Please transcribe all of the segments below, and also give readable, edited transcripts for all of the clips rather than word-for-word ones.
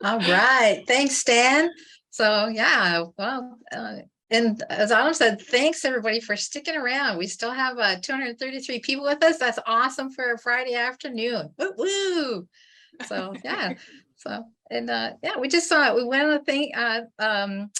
All right. Thanks, Stan. So yeah, well, and as Autumn said, thanks everybody for sticking around. We still have 233 people with us. That's awesome for a Friday afternoon. Woo woo. So yeah. So and yeah, we just we want to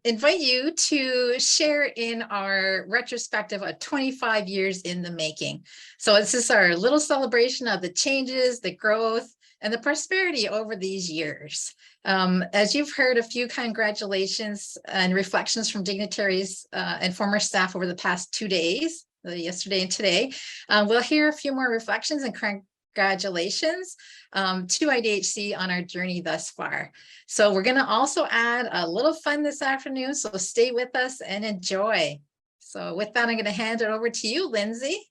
invite you to share in our retrospective of 25 years in the making. So it's just our little celebration of the changes, the growth, and the prosperity over these years. As you've heard a few congratulations and reflections from dignitaries and former staff over the past 2 days, yesterday and today, we'll hear a few more reflections and congratulations to IDHC on our journey thus far. So we're going to also add a little fun this afternoon, so stay with us and enjoy. So with that, I'm going to hand it over to you, Lindsay.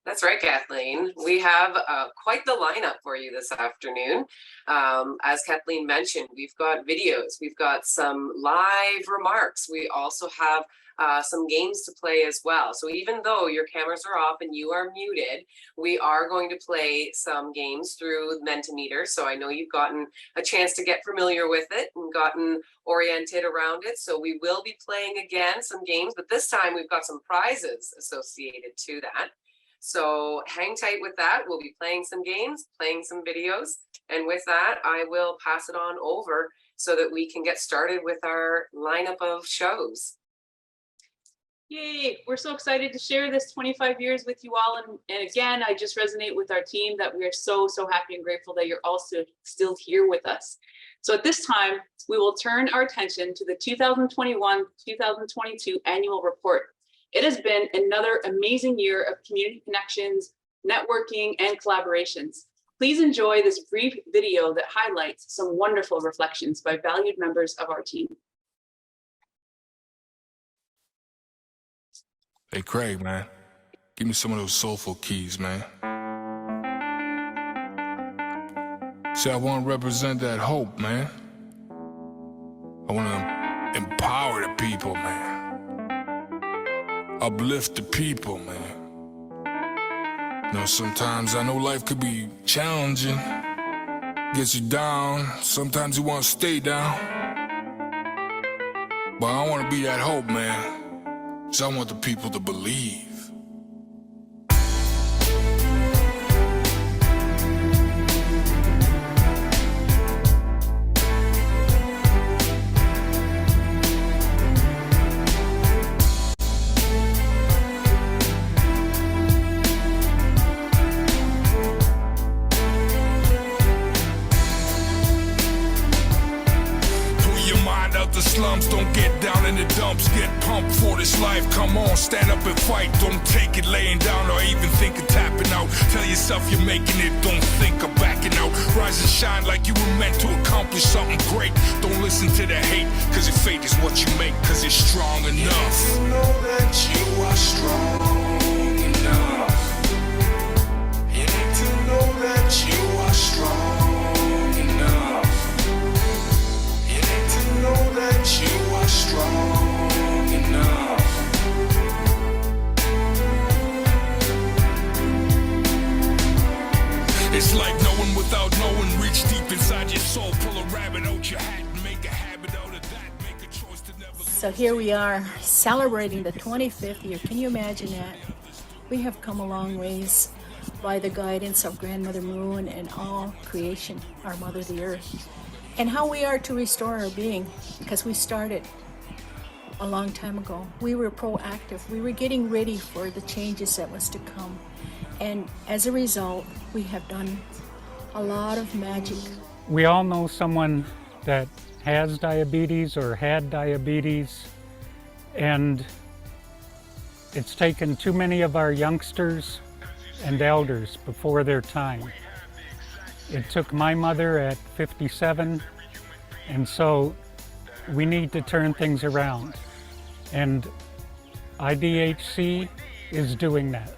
That's right, Kathleen. We have quite the lineup for you this afternoon. As Kathleen mentioned, we've got videos, we've got some live remarks. We also have some games to play as well. So even though your cameras are off and you are muted, we are going to play some games through Mentimeter. So I know you've gotten a chance to get familiar with it and gotten oriented around it. So we will be playing again some games, but this time we've got some prizes associated to that. So hang tight with that. We'll be playing some games, playing some videos. And with that, I will pass it on over so that we can get started with our lineup of shows. Yay, we're so excited to share this 25 years with you all. And again, I just resonate with our team that we are so happy and grateful that you're also still here with us. So at this time, we will turn our attention to the 2021-2022 annual report. It has been another amazing year of community connections, networking, and collaborations. Please enjoy this brief video that highlights some wonderful reflections by valued members of our team. Hey, Craig, man, give me some of those soulful keys, man. See, I want to represent that hope, man. I want to empower the people, man. Uplift the people, man. You know, sometimes I know life could be challenging, gets you down, sometimes you want to stay down. But I want to be that hope, man. So I want the people to believe. The slums, don't get down in the dumps, get pumped for this life. Come on, stand up and fight. Don't take it laying down or even think of tapping out. Tell yourself you're making it, don't think of backing out. Rise and shine like you were meant to accomplish something great. Don't listen to the hate, cause your fate is what you make, cause you're strong enough. You know that you are strong enough. You need to know that you are strong. Know that you are strong enough. It's like knowing without knowing. Reach deep inside your soul, pull a rabbit out your hat and make a habit out of that. Make a choice to never. So here we are celebrating the 25th year. Can you imagine that? We have come a long ways by the guidance of Grandmother Moon and all creation, our Mother the Earth. And how we are to restore our being, because we started a long time ago. We were proactive. We were getting ready for the changes that was to come. And as a result, we have done a lot of magic. We all know someone that has diabetes or had diabetes, and it's taken too many of our youngsters and elders before their time. It took my mother at 57, and so we need to turn things around. And IDHC is doing that.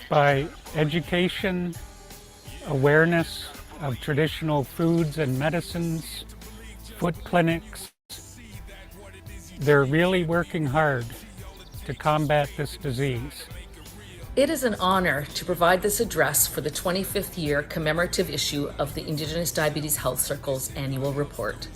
By education, awareness of traditional foods and medicines, foot clinics, they're really working hard to combat this disease. It is an honor to provide this address for the 25th year commemorative issue of the Indigenous Diabetes Health Circle's annual report.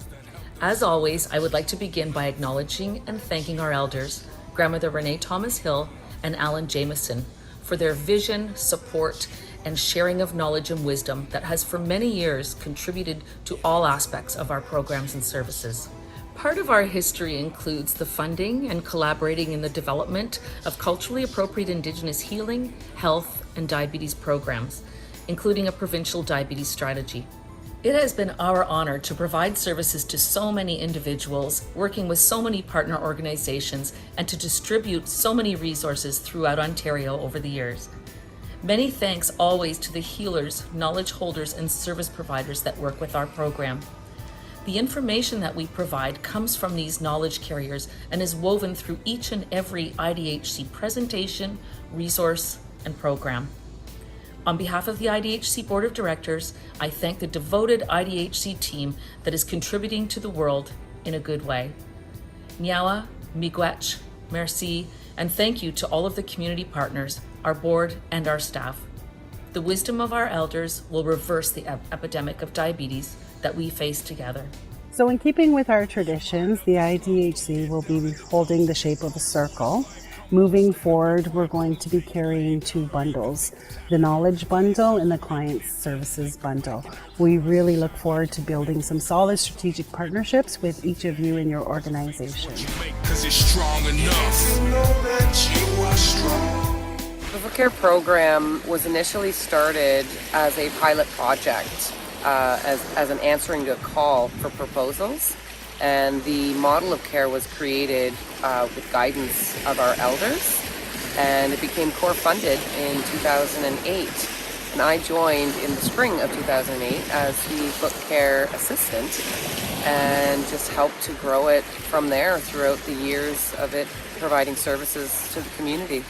As always, I would like to begin by acknowledging and thanking our elders, Grandmother Renee Thomas Hill and Alan Jameson, for their vision, support, and sharing of knowledge and wisdom that has for many years contributed to all aspects of our programs and services. Part of our history includes the funding and collaborating in the development of culturally appropriate Indigenous healing, health, and diabetes programs, including a provincial diabetes strategy. It has been our honor to provide services to so many individuals, working with so many partner organizations, and to distribute so many resources throughout Ontario over the years. Many thanks always to the healers, knowledge holders, and service providers that work with our program. The information that we provide comes from these knowledge carriers and is woven through each and every IDHC presentation, resource, and program. On behalf of the IDHC Board of Directors, I thank the devoted IDHC team that is contributing to the world in a good way. Nyawa, miigwech, merci, and thank you to all of the community partners, our board, and our staff. The wisdom of our elders will reverse the epidemic of diabetes that we face together. So in keeping with our traditions, the IDHC will be holding the shape of a circle. Moving forward, we're going to be carrying 2 bundles, the knowledge bundle and the client services bundle. We really look forward to building some solid strategic partnerships with each of you in your organization. Cause it's strong enough. The Foot Care program was initially started as a pilot project, as an answering to a call for proposals. And the model of care was created with guidance of our elders, and it became core funded in 2008. And I joined in the spring of 2008 as the foot care assistant and just helped to grow it from there throughout the years of it providing services to the community.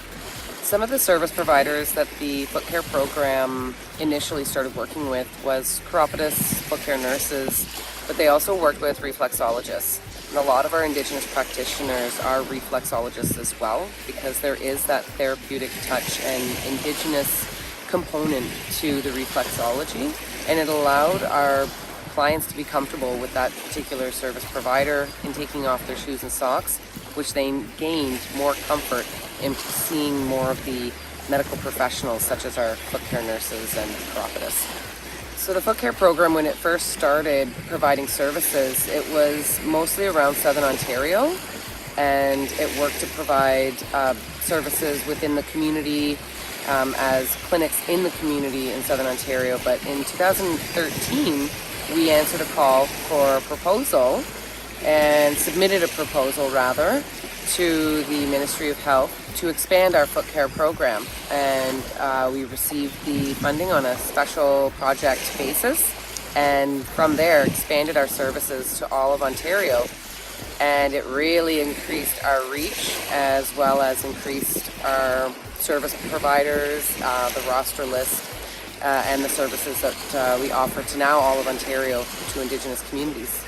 Some of the service providers that the foot care program initially started working with was chiropodists, foot care nurses, but they also worked with reflexologists. And a lot of our Indigenous practitioners are reflexologists as well, because there is that therapeutic touch and Indigenous component to the reflexology, and it allowed our clients to be comfortable with that particular service provider in taking off their shoes and socks, which they gained more comfort in seeing more of the medical professionals, such as our foot care nurses and chiropodists. So the foot care program, when it first started providing services, it was mostly around Southern Ontario, and it worked to provide services within the community as clinics in the community in Southern Ontario. But in 2013, we answered a call for a proposal and submitted a proposal rather to the Ministry of Health to expand our foot care program, and we received the funding on a special project basis, and from there expanded our services to all of Ontario, and it really increased our reach as well as increased our service providers, the roster list, and the services that we offer to now all of Ontario to Indigenous communities.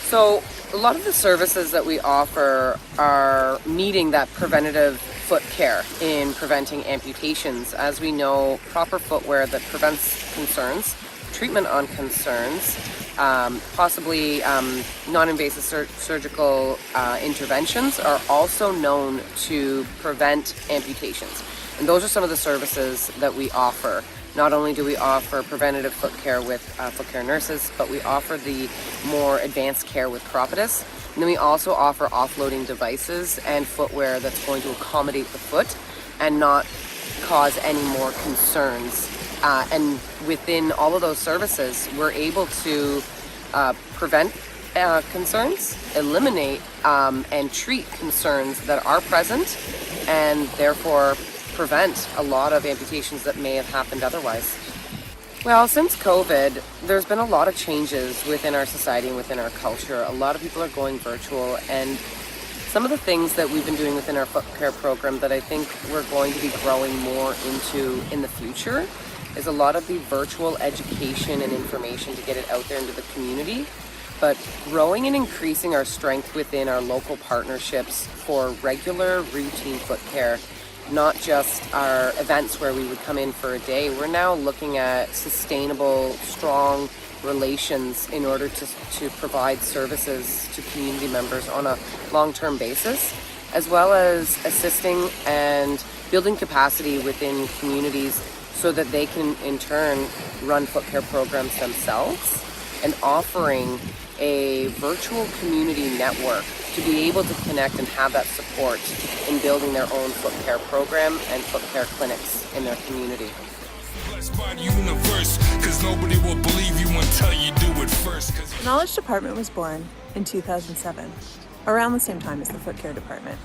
So a lot of the services that we offer are meeting that preventative foot care in preventing amputations. As we know, proper footwear that prevents concerns, treatment on concerns, possibly non-invasive surgical interventions are also known to prevent amputations. And those are some of the services that we offer. Not only do we offer preventative foot care with foot care nurses, but we offer the more advanced care with chiropodists. And then we also offer offloading devices and footwear that's going to accommodate the foot and not cause any more concerns. And within all of those services, we're able to prevent concerns, eliminate and treat concerns that are present, and therefore prevent a lot of amputations that may have happened otherwise. Well, since COVID, there's been a lot of changes within our society and within our culture. A lot of people are going virtual, and some of the things that we've been doing within our foot care program that I think we're going to be growing more into in the future is a lot of the virtual education and information to get it out there into the community, but growing and increasing our strength within our local partnerships for regular routine foot care not just our events where we would come in for a day. We're now looking at sustainable, strong relations in order to provide services to community members on a long-term basis, as well as assisting and building capacity within communities so that they can in turn run foot care programs themselves, and offering a virtual community network to be able to connect and have that support in building their own foot care program and foot care clinics in their community. Blessed by the universe, 'cause nobody will believe you until you do it first. The Knowledge Department was born in 2007, around the same time as the Foot Care Department.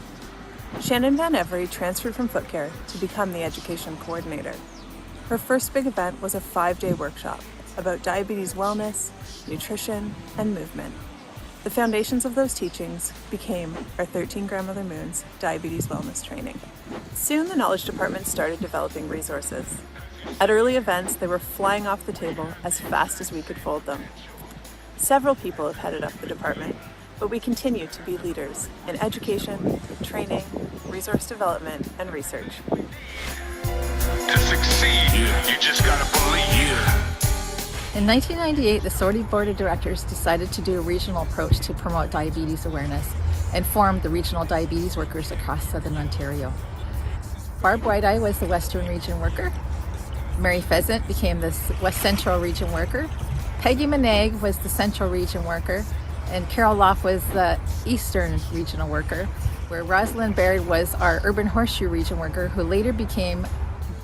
Shannon Van Every transferred from Foot Care to become the education coordinator. Her first big event was a 5-day workshop about diabetes wellness, nutrition, and movement. The foundations of those teachings became our 13 Grandmother Moons Diabetes Wellness Training. Soon the Knowledge Department started developing resources. At early events, they were flying off the table as fast as we could fold them. Several people have headed up the department, but we continue to be leaders in education, training, resource development, and research. To succeed, you just gotta believe. In 1998, the SORTI Board of Directors decided to do a regional approach to promote diabetes awareness and formed the Regional Diabetes Workers across Southern Ontario. Barb White-Eye was the Western Region Worker. Mary Pheasant became the West Central Region Worker. Peggy Maneg was the Central Region Worker, and Carol Loff was the Eastern Regional Worker, where Rosalind Baird was our Urban Horseshoe Region Worker, who later became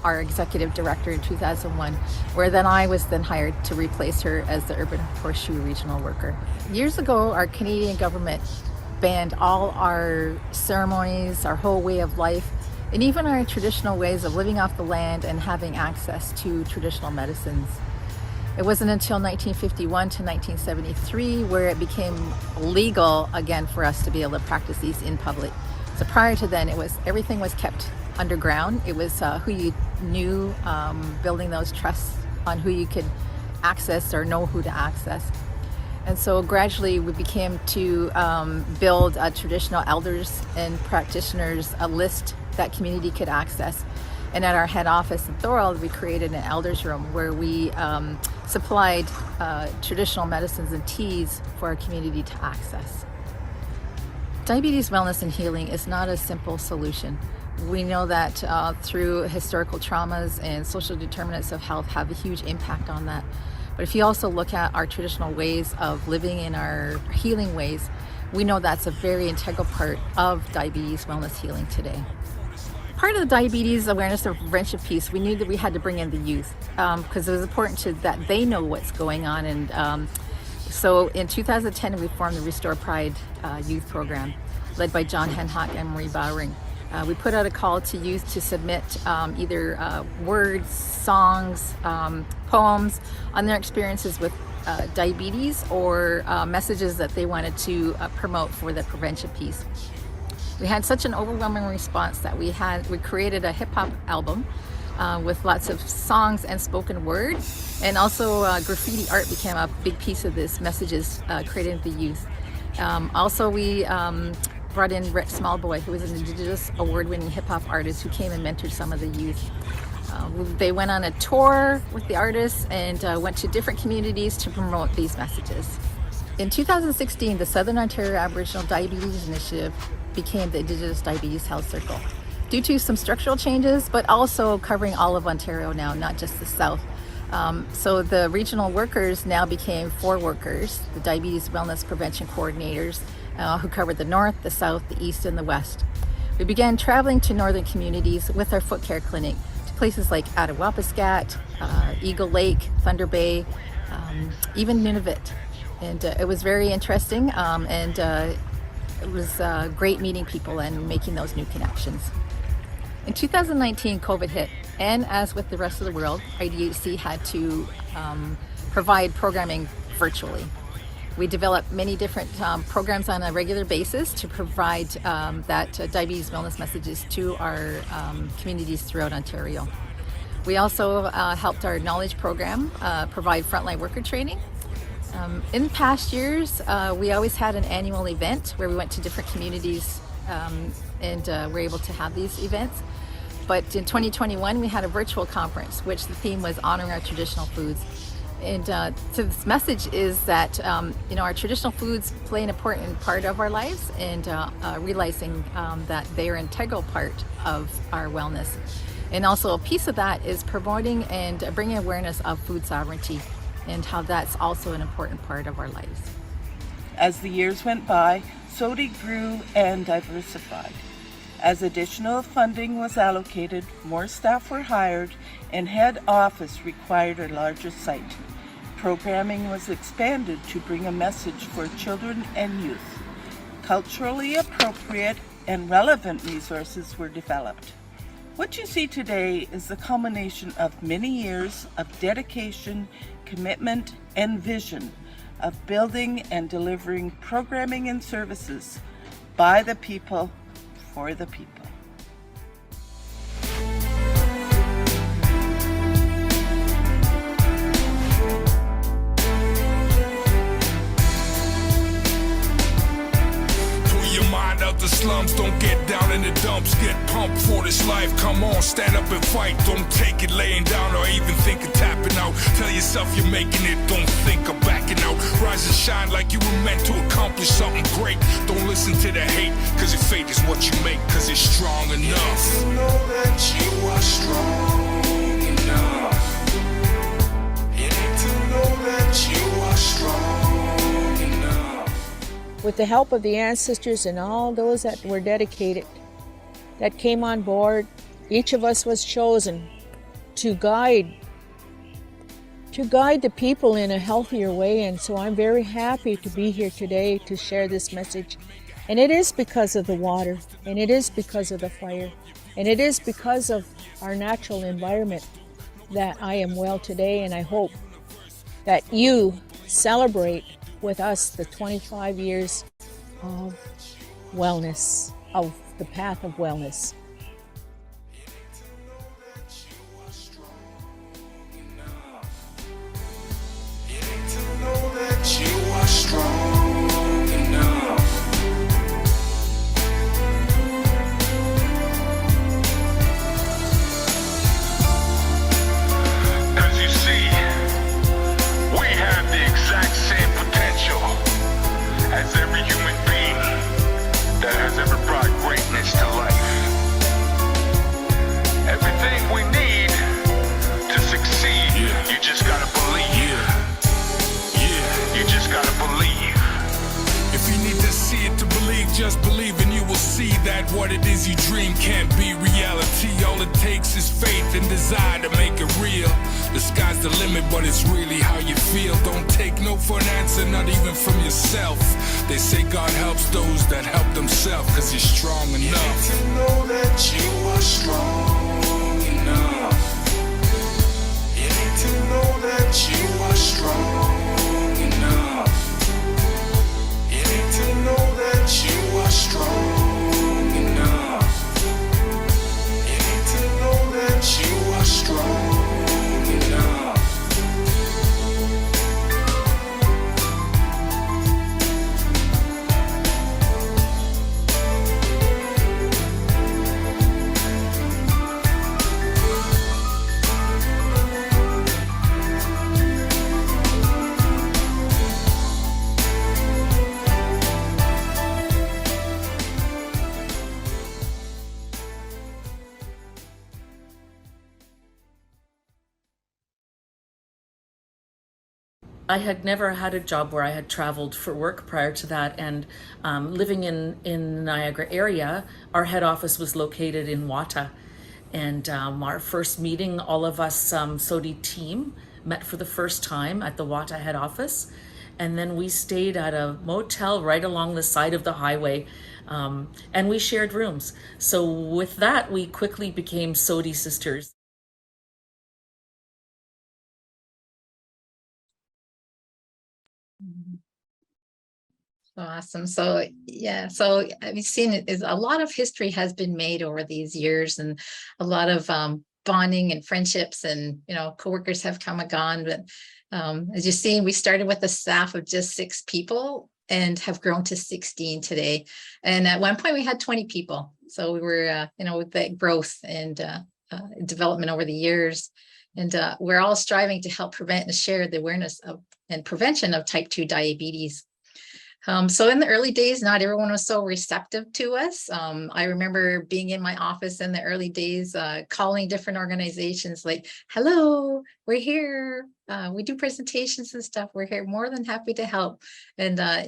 our Executive Director in 2001, where then I was then hired to replace her as the Urban Horseshoe Regional Worker. Years ago, our Canadian government banned all our ceremonies, our whole way of life, and even our traditional ways of living off the land and having access to traditional medicines. It wasn't until 1951 to 1973 where it became legal again for us to be able to practice these in public. So prior to then, everything was kept underground. It was who you knew, building those trusts on who you could access or know who to access. And so gradually we became to build traditional elders and practitioners, a list that community could access. And at our head office in Thorold, we created an elders room where we supplied traditional medicines and teas for our community to access. Diabetes wellness and healing is not a simple solution. We know that through historical traumas and social determinants of health have a huge impact on that. But if you also look at our traditional ways of living in our healing ways, we know that's a very integral part of diabetes wellness healing today. Part of the diabetes awareness and prevention piece, we knew that we had to bring in the youth because it was important that they know what's going on. And so in 2010, we formed the Restore Pride youth program led by John Henhock and Marie Bowring. We put out a call to youth to submit either words, songs, poems on their experiences with diabetes or messages that they wanted to promote for the prevention piece. We had such an overwhelming response that we created a hip-hop album with lots of songs and spoken word, and also graffiti art became a big piece of this messages created with the youth. Also we brought in Rhett Smallboy, who was an Indigenous award-winning hip-hop artist who came and mentored some of the youth. They went on a tour with the artists and went to different communities to promote these messages. In 2016, the Southern Ontario Aboriginal Diabetes Initiative became the Indigenous Diabetes Health Circle due to some structural changes, but also covering all of Ontario now, not just the South. So the regional workers now became 4 workers, the Diabetes Wellness Prevention Coordinators, who covered the North, the South, the East, and the West. We began traveling to northern communities with our foot care clinic to places like Attawapiskat, Eagle Lake, Thunder Bay, even Nunavut. And it was very interesting, and it was great meeting people and making those new connections. In 2019, COVID hit, and as with the rest of the world, IDHC had to provide programming virtually. We developed many different programs on a regular basis to provide that diabetes wellness messages to our communities throughout Ontario. We also helped our knowledge program provide frontline worker training. In past years, we always had an annual event where we went to different communities and were able to have these events. But in 2021, we had a virtual conference, which the theme was honoring our traditional foods. And so this message is that our traditional foods play an important part of our lives, and realizing that they are an integral part of our wellness. And also a piece of that is promoting and bringing awareness of food sovereignty and how that's also an important part of our lives. As the years went by, SODI grew and diversified. As additional funding was allocated, more staff were hired, and head office required a larger site. Programming was expanded to bring a message for children and youth. Culturally appropriate and relevant resources were developed. What you see today is the culmination of many years of dedication, commitment, and vision of building and delivering programming and services by the people, for the people. Out the slums, don't get down in the dumps, get pumped for this life. Come on, stand up and fight. Don't take it laying down or even think of tapping out. Tell yourself you're making it, don't think of backing out. Rise and shine like you were meant to accomplish something great. Don't listen to the hate, cause your fate is what you make, cause it's strong enough. To know that you are strong enough. You need to know that you are strong enough. With the help of the ancestors and all those that were dedicated, that came on board, each of us was chosen to guide the people in a healthier way. And so I'm very happy to be here today to share this message. And it is because of the water, and it is because of the fire, and it is because of our natural environment that I am well today. And I hope that you celebrate with us the 25 years of wellness, of the path of wellness. You need to know that you are strong enough. Cause you see, we have the exact same potential as every human being that has ever brought greatness to life. Everything we need to succeed, you just gotta believe. You just gotta believe. If you need to see it to believe, just believe and you will see that what it is you dream can't be reality. All it takes is faith and desire to make it real. The sky's the limit, but it's really how you feel. Don't take no for an answer, not even from yourself. They say God helps those that help themselves, cause you're strong enough. You need to know that you are strong enough. You need to know that you are strong enough. You need to know that you are strong enough. You need to know that you are strong enough. I had never had a job where I had traveled for work prior to that, and living in the Niagara area, our head office was located in Wata. And our first meeting, all of us SODI team met for the first time at the Wata head office. And then we stayed at a motel right along the side of the highway, and we shared rooms. So with that, we quickly became SODI sisters. Awesome. So yeah, so I've seen it is a lot of history has been made over these years, and a lot of bonding and friendships, and coworkers have come and gone. But as you've seen, we started with a staff of just 6 people and have grown to 16 today. And at one point we had 20 people. So we were, with that growth and development over the years. And we're all striving to help prevent and share the awareness of and prevention of type 2 diabetes. So in the early days, not everyone was so receptive to us. I remember being in my office in the early days, calling different organizations like, hello, we're here. We do presentations and stuff. We're here, more than happy to help. And, now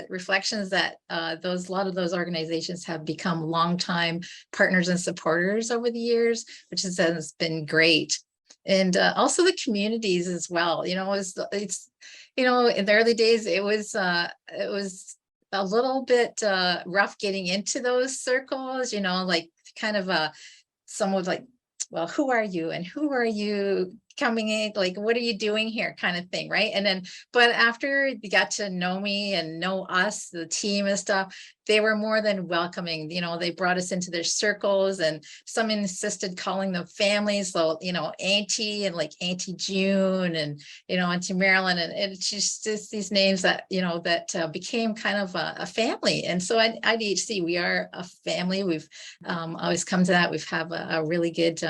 reflections that a lot of those organizations have become longtime partners and supporters over the years, which has been great. And also the communities as well, it's in the early days, it was a little bit rough getting into those circles, like kind of someone was like, well, who are you and who are you coming in? Like, what are you doing here kind of thing, right? And then, but after they got to know me and know us, the team and stuff, they were more than welcoming. They brought us into their circles, and some insisted calling them families. So, Auntie and like Auntie June and, Auntie Marilyn, and it's just these names that, that became kind of a family. And so at IDHC, we are a family. We've always come to that. We've have a really good,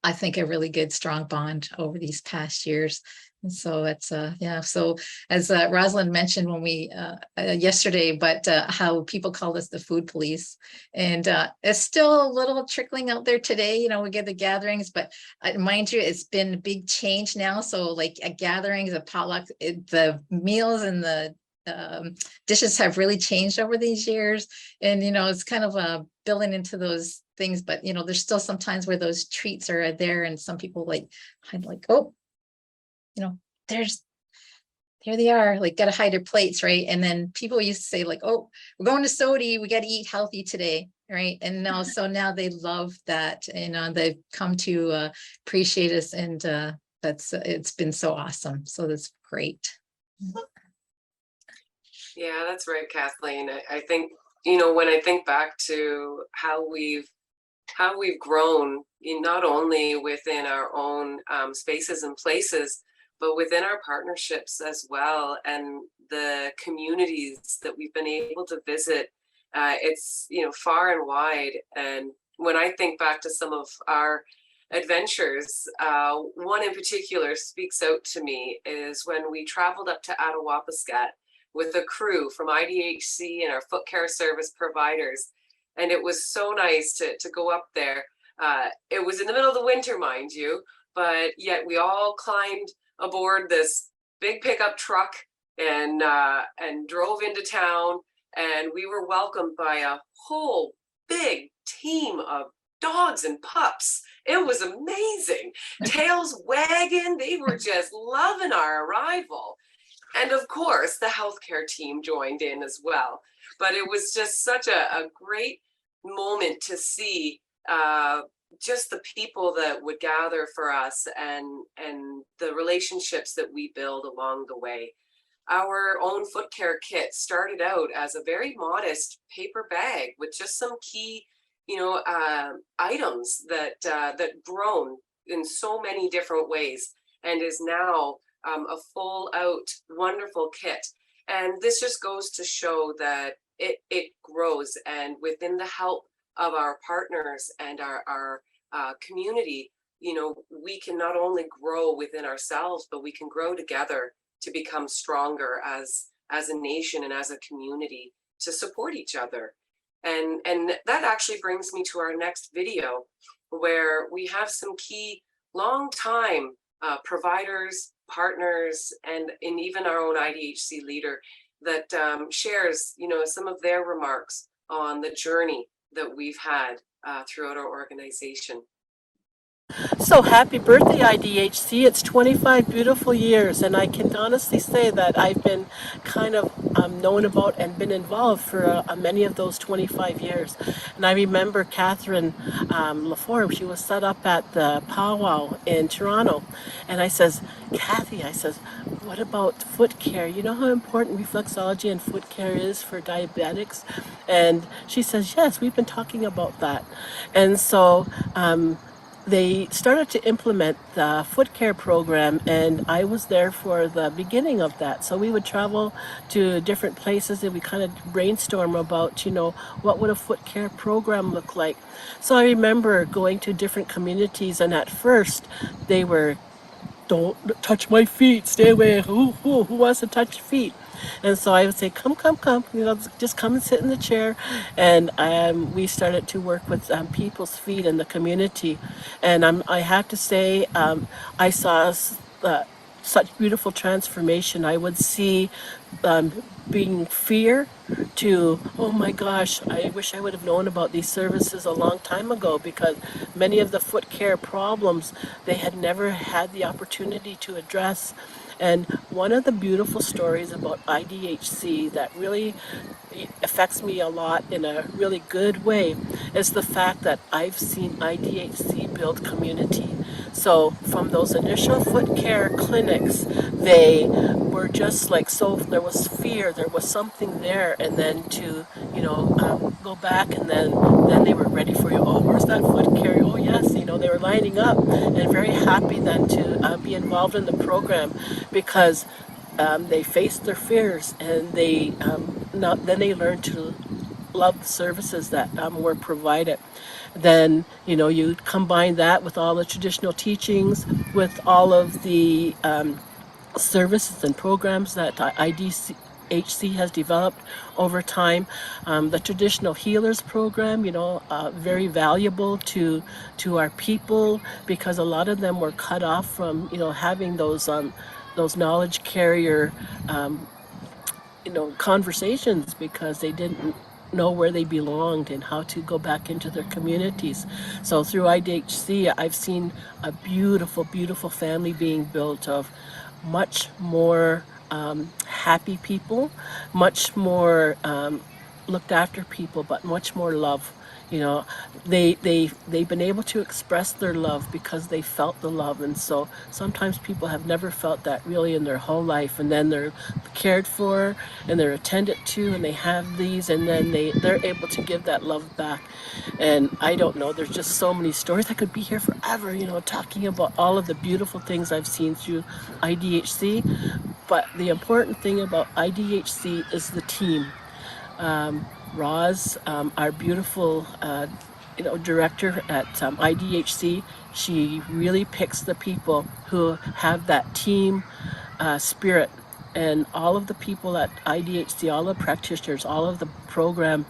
I think a really good, strong bond over these past years. And so it's, so as Rosalind mentioned when we, yesterday, but how people call us the food police, and it's still a little trickling out there today. We get the gatherings, but mind you, it's been a big change now. So like at gatherings, a potluck, the meals and the dishes have really changed over these years. And, it's kind of building into those things, but, there's still some times where those treats are there, and some people hide oh, here they are, like, gotta hide their plates, right? And then people used to say like, oh, we're going to Sodi, we got to eat healthy today, right? And now, so now they love that, and they've come to appreciate us, and it's been so awesome. So that's great. Yeah, that's right, Kathleen. I think, when I think back to how we've grown, not only within our own spaces and places, but within our partnerships as well, and the communities that we've been able to visit, it's, far and wide. And when I think back to some of our adventures, one in particular speaks out to me is when we traveled up to Attawapiskat with a crew from IDHC and our foot care service providers. And it was so nice to go up there. It was in the middle of the winter, mind you, but yet we all climbed aboard this big pickup truck and drove into town. And we were welcomed by a whole big team of dogs and pups. It was amazing. Tails wagging. They were just loving our arrival. And of course, the healthcare team joined in as well. But it was just such a great moment to see just the people that would gather for us, and the relationships that we build along the way. Our own foot care kit started out as a very modest paper bag with just some key, items that grown in so many different ways, and is now a full out wonderful kit. And this just goes to show that it grows, and within the help of our partners and our community, we can not only grow within ourselves, but we can grow together to become stronger as a nation and as a community to support each other. And that actually brings me to our next video, where we have some key long-time providers, partners, and even our own IDHC leader that shares, some of their remarks on the journey that we've had throughout our organization. So happy birthday, IDHC. It's 25 beautiful years, and I can honestly say that I've been kind of known about and been involved for many of those 25 years. And I remember Catherine Lafore, she was set up at the powwow in Toronto, and I says, Kathy, I says, what about foot care? You know how important reflexology and foot care is for diabetics? And she says, yes, we've been talking about that. And so they started to implement the foot care program, and I was there for the beginning of that. So we would travel to different places and we kind of brainstorm about, what would a foot care program look like. So I remember going to different communities, and at first they were, don't touch my feet, stay away, who wants to touch your feet? And so I would say, come, just come and sit in the chair. And we started to work with people's feet in the community. And I have to say, I saw such beautiful transformation. I would see being fear to, oh my gosh, I wish I would have known about these services a long time ago, because many of the foot care problems they had never had the opportunity to address. And one of the beautiful stories about IDHC that really affects me a lot in a really good way is the fact that I've seen IDHC build community. So from those initial foot care clinics, they were just like, so there was fear, there was something there, and then to, go back, and then they were ready for you. Oh, where's that foot care? Oh yes, they were lining up and very happy then to be involved in the program, because they faced their fears, and then they learned to love the services that were provided. Then, you combine that with all the traditional teachings, with all of the services and programs that IDHC has developed over time. The traditional healers program, very valuable to our people, because a lot of them were cut off from, having those knowledge carrier, conversations, because they didn't know where they belonged and how to go back into their communities. So through IDHC, I've seen a beautiful, beautiful family being built of much more happy people, much more looked after people, but much more love. They've been able to express their love because they felt the love. And so sometimes people have never felt that really in their whole life, and then they're cared for and they're attended to, and they have these, and then they're able to give that love back. And I don't know, there's just so many stories. I could be here forever, talking about all of the beautiful things I've seen through IDHC. But the important thing about IDHC is the team. Roz, our beautiful, director at IDHC, she really picks the people who have that team spirit. And all of the people at IDHC, all the practitioners, all of the program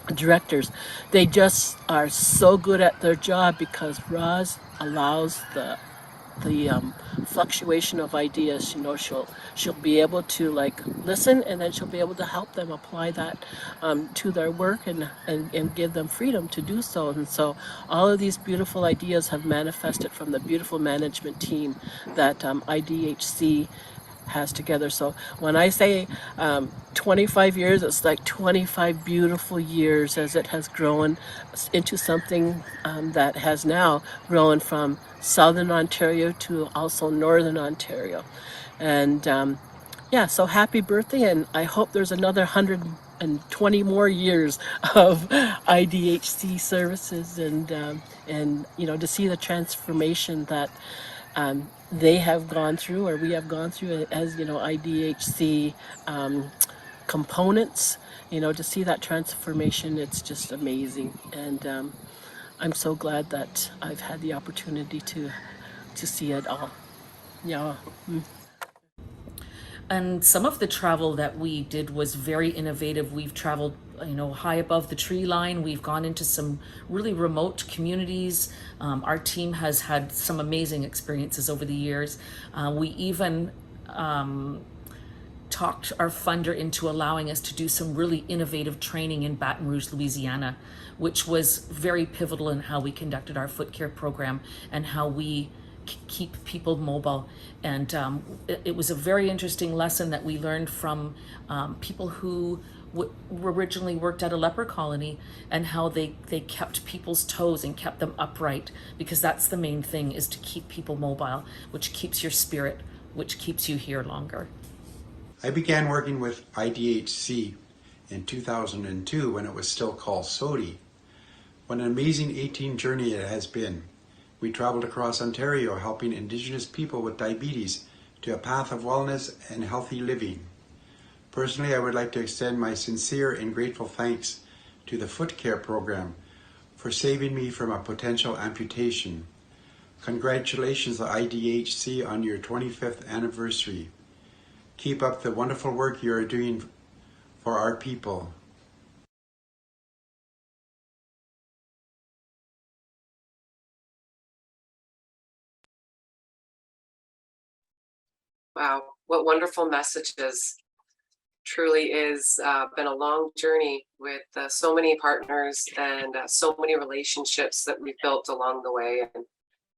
directors, they just are so good at their job, because Roz allows the fluctuation of ideas. She'll be able to listen, and then she'll be able to help them apply that to their work, and give them freedom to do so. And so all of these beautiful ideas have manifested from the beautiful management team that IDHC has together. So when I say 25 years, it's like 25 beautiful years, as it has grown into something that has now grown from Southern Ontario to also Northern Ontario. And so happy birthday, and I hope there's another 120 more years of IDHC services, and to see the transformation that they have gone through, or we have gone through as IDHC components. To see that transformation, it's just amazing. And I'm so glad that I've had the opportunity to see it all. Yeah. And some of the travel that we did was very innovative. We've traveled, high above the tree line. We've gone into some really remote communities. Our team has had some amazing experiences over the years. We even talked our funder into allowing us to do some really innovative training in Baton Rouge, Louisiana, which was very pivotal in how we conducted our foot care program and how we keep people mobile. And it was a very interesting lesson that we learned from people who originally worked at a leper colony, and how they kept people's toes and kept them upright, because that's the main thing, is to keep people mobile, which keeps your spirit, which keeps you here longer. I began working with IDHC in 2002 when it was still called SODI. What an amazing 18 journey it has been. We traveled across Ontario helping Indigenous people with diabetes to a path of wellness and healthy living. Personally, I would like to extend my sincere and grateful thanks to the Foot Care program for saving me from a potential amputation. Congratulations to IDHC on your 25th anniversary. Keep up the wonderful work you are doing for our people. Wow, what wonderful messages. Truly is been a long journey with so many partners and so many relationships that we've built along the way. And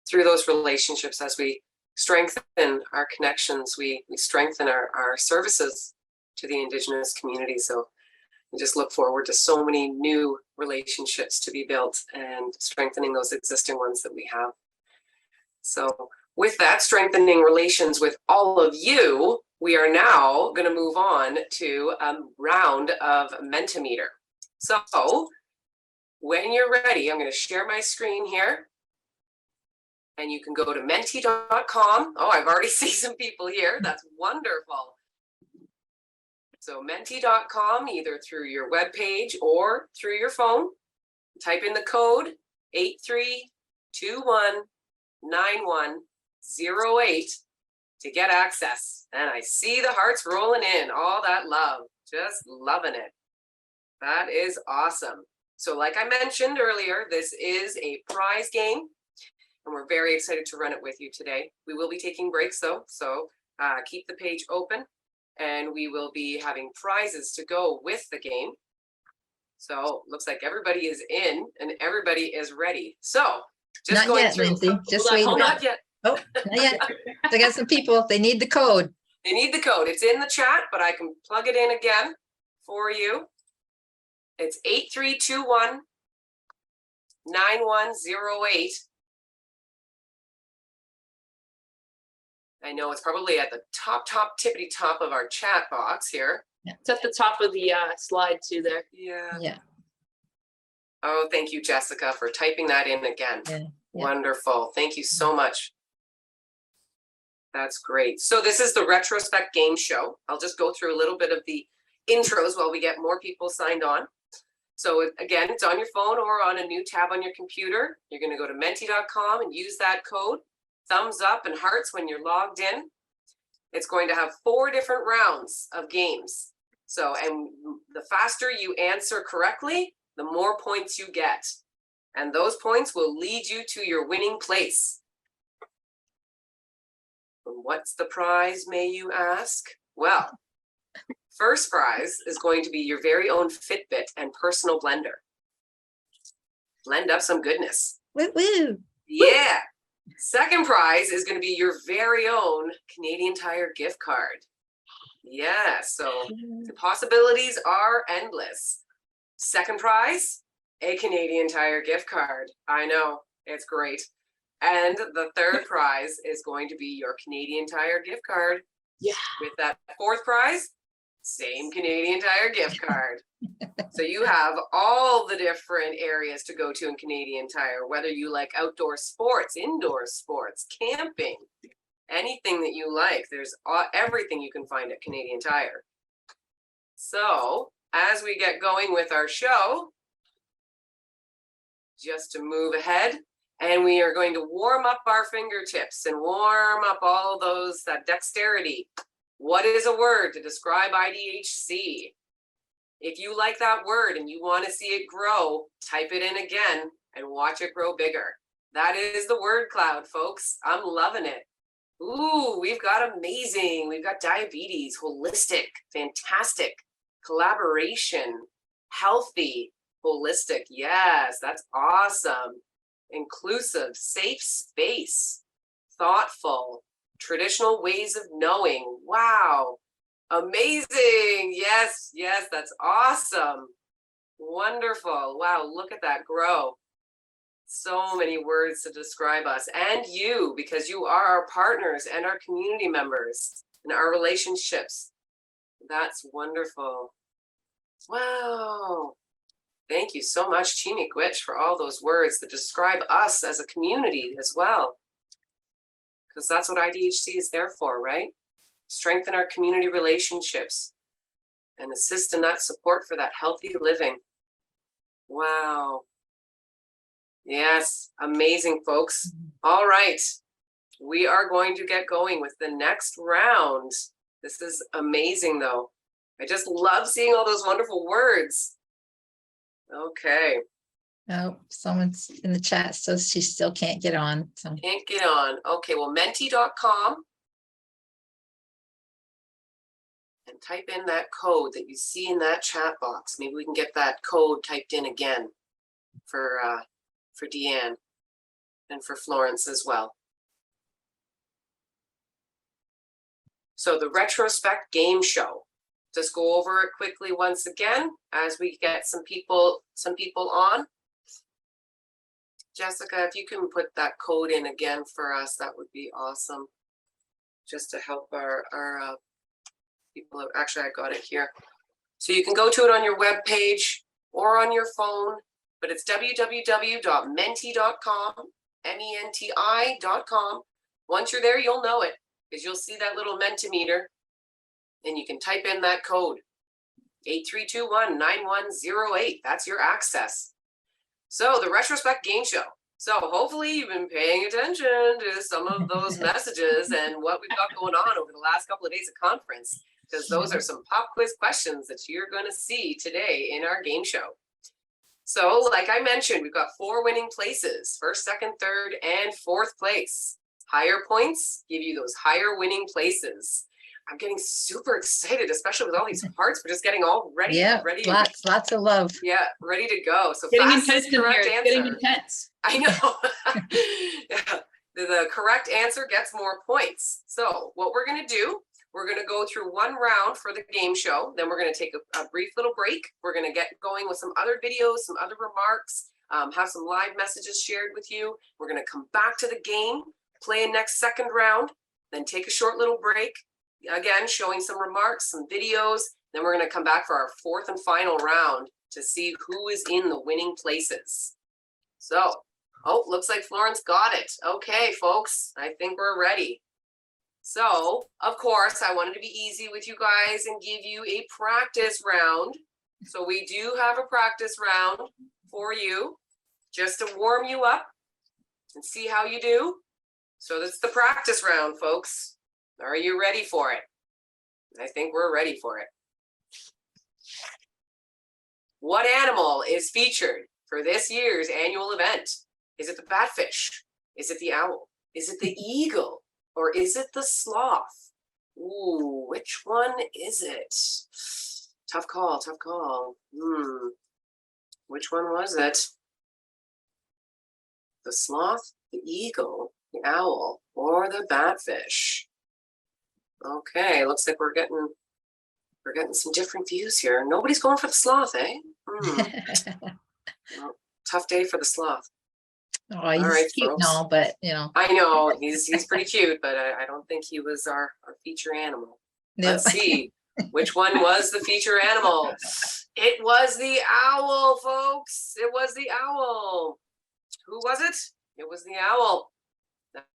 through those relationships, as we strengthen our connections, we strengthen our services to the Indigenous community. So we just look forward to so many new relationships to be built and strengthening those existing ones that we have. So with that, strengthening relations with all of you, we are now going to move on to a round of Mentimeter. So when you're ready, I'm going to share my screen here. And you can go to menti.com. Oh, I've already seen some people here. That's wonderful. So menti.com, either through your webpage or through your phone. Type in the code 83219108 to get access. And I see the hearts rolling in, all that love, just loving it. That is awesome. So like I mentioned earlier, this is a prize game and we're very excited to run it with you today. We will be taking breaks though, so keep the page open and we will be having prizes to go with the game. So looks like everybody is in and everybody is ready. So just Not going yet, through. Lindsay. Just Hold on, wait. not yet. Oh, not yet. I got some people. They need the code. They need the code. It's in the chat, but I can plug it in again for you. It's 83219108. I know it's probably at the top tippity top of our chat box here. It's at the top of the slide too there. Yeah. Oh, thank you, Jessica, for typing that in again. Yeah. Wonderful. Thank you so much. That's great. So this is the Retrospect game show. I'll just go through a little bit of the intros while we get more people signed on. So again, it's on your phone or on a new tab on your computer. You're going to go to menti.com and use that code, thumbs up and hearts when you're logged in. It's going to have 4 different rounds of games. So, and the faster you answer correctly, the more points you get. And those points will lead you to your winning place. What's the prize, may you ask? Well, first prize is going to be your very own Fitbit and personal blender. Blend up some goodness. Woo woo. Yeah. Second prize is going to be your very own Canadian Tire gift card. Yeah, so the possibilities are endless. Second prize, a Canadian Tire gift card. I know, it's great. And the third prize is going to be your Canadian Tire gift card. Yeah. With that fourth prize, same Canadian Tire gift card. So you have all the different areas to go to in Canadian Tire, whether you like outdoor sports, indoor sports, camping, anything that you like. There's everything you can find at Canadian Tire. So as we get going with our show, just to move ahead, and we are going to warm up our fingertips and warm up all those, that dexterity. What is a word to describe IDHC? If you like that word and you want to see it grow, type it in again and watch it grow bigger. That is the word cloud, folks. I'm loving it. Ooh, we've got amazing. We've got diabetes, holistic, fantastic, collaboration, healthy, holistic. Yes, that's awesome. Inclusive, safe space, thoughtful, traditional ways of knowing. Wow. Amazing. Yes, yes, that's awesome. Wonderful. Wow, look at that grow. So many words to describe us and you, because you are our partners and our community members and our relationships. That's wonderful. Wow. Thank you so much, Chini Gwitch, for all those words that describe us as a community as well. Because that's what IDHC is there for, right? Strengthen our community relationships and assist in that support for that healthy living. Wow. Yes, amazing, folks. All right, we are going to get going with the next round. This is amazing, though. I just love seeing all those wonderful words. Okay. Oh, someone's in the chat says she still can't get on. So Can't get on. Okay, well, menti.com. And type in that code that you see in that chat box. Maybe we can get that code typed in again for Deanne and for Florence as well. So the Retrospect game show. Just go over it quickly once again as we get some people on. Jessica, if you can put that code in again for us, that would be awesome. Just to help our people. Actually, I got it here. So you can go to it on your web page or on your phone, but it's www.menti.com, MENTI.com. Once you're there, you'll know it because you'll see that little Mentimeter and you can type in that code 8321-9108. That's your access. So the Retrospect game show. So hopefully you've been paying attention to some of those messages and what we've got going on over the last couple of days of conference, because those are some pop quiz questions that you're going to see today in our game show. So like I mentioned, we've got 4 winning places, 1st, 2nd, 3rd, and 4th place. Higher points give you those higher winning places. I'm getting super excited, especially with all these hearts. We're just getting all ready. yeah, ready. lots of love. Yeah, ready to go. So Getting fastest intense in correct here. answer. Getting intense. I know. Yeah. The correct answer gets more points. So what we're going to do, we're going to go through one round for the game show. Then we're going to take a brief little break. We're going to get going with some other videos, some other remarks, have some live messages shared with you. We're going to come back to the game, play a next 2nd round, then take a short little break. Again, showing some remarks, some videos. Then we're going to come back for our 4th and final round to see who is in the winning places. So, oh, looks like Florence got it. Okay, folks, I think we're ready. So, of course, I wanted to be easy with you guys and give you a practice round. So we do have a practice round for you just to warm you up and see how you do. So that's the practice round, folks. Are you ready for it? I think we're ready for it. What animal is featured for this year's annual event? Is it the batfish? Is it the owl? Is it the eagle? Or is it the sloth? Ooh, which one is it? Tough call, tough call. Which one was it? The sloth, the eagle, the owl, or the batfish? Okay, looks like we're getting some different views here. Nobody's going for the sloth, eh? Well, tough day for the sloth. Oh, he's right, cute and folks. all, but you know. I know he's pretty cute, but I don't think he was our feature animal. No. Let's see which one was the feature animal. It was the owl, folks. It was the owl. Who was it? It was the owl.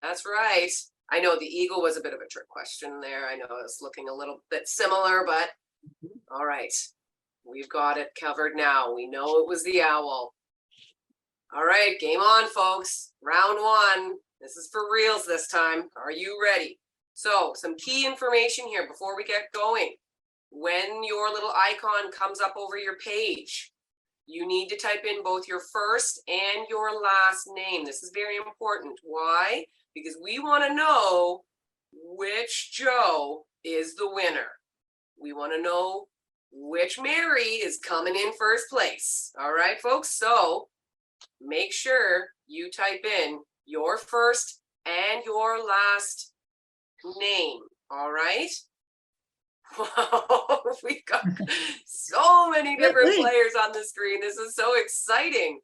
That's right. I know the eagle was a bit of a trick question there. I know it's looking a little bit similar, but all right. We've got it covered now. We know it was the owl. All right, game on, folks. Round 1. This is for reals this time. Are you ready? So some key information here before we get going. When your little icon comes up over your page, you need to type in both your first and your last name. This is very important. Why? Because we want to know which Joe is the winner. We want to know which Mary is coming in first place. All right, folks? So make sure you type in your first and your last name. All right? Wow, we've got so many different players on the screen. This is so exciting.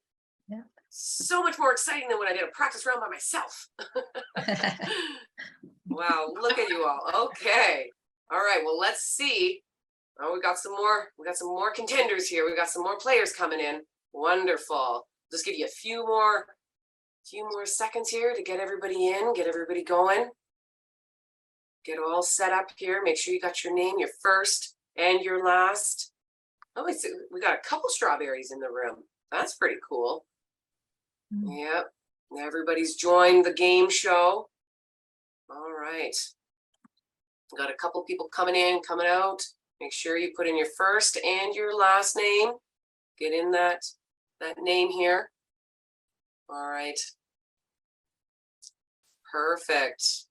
Yeah. So much more exciting than when I did a practice round by myself. Wow, look at you all. Okay. All right, well, let's see. Oh, we got some more contenders here. We got some more players coming in. Wonderful. Just give you a few more seconds here to get everybody in, get everybody going. Get all set up here. Make sure you got your name, your first and your last. Oh, we got a couple strawberries in the room. That's pretty cool. Yep. Everybody's joined the game show. All right. Got a couple people coming in, coming out. Make sure you put in your first and your last name. Get in that name here. All right. Perfect.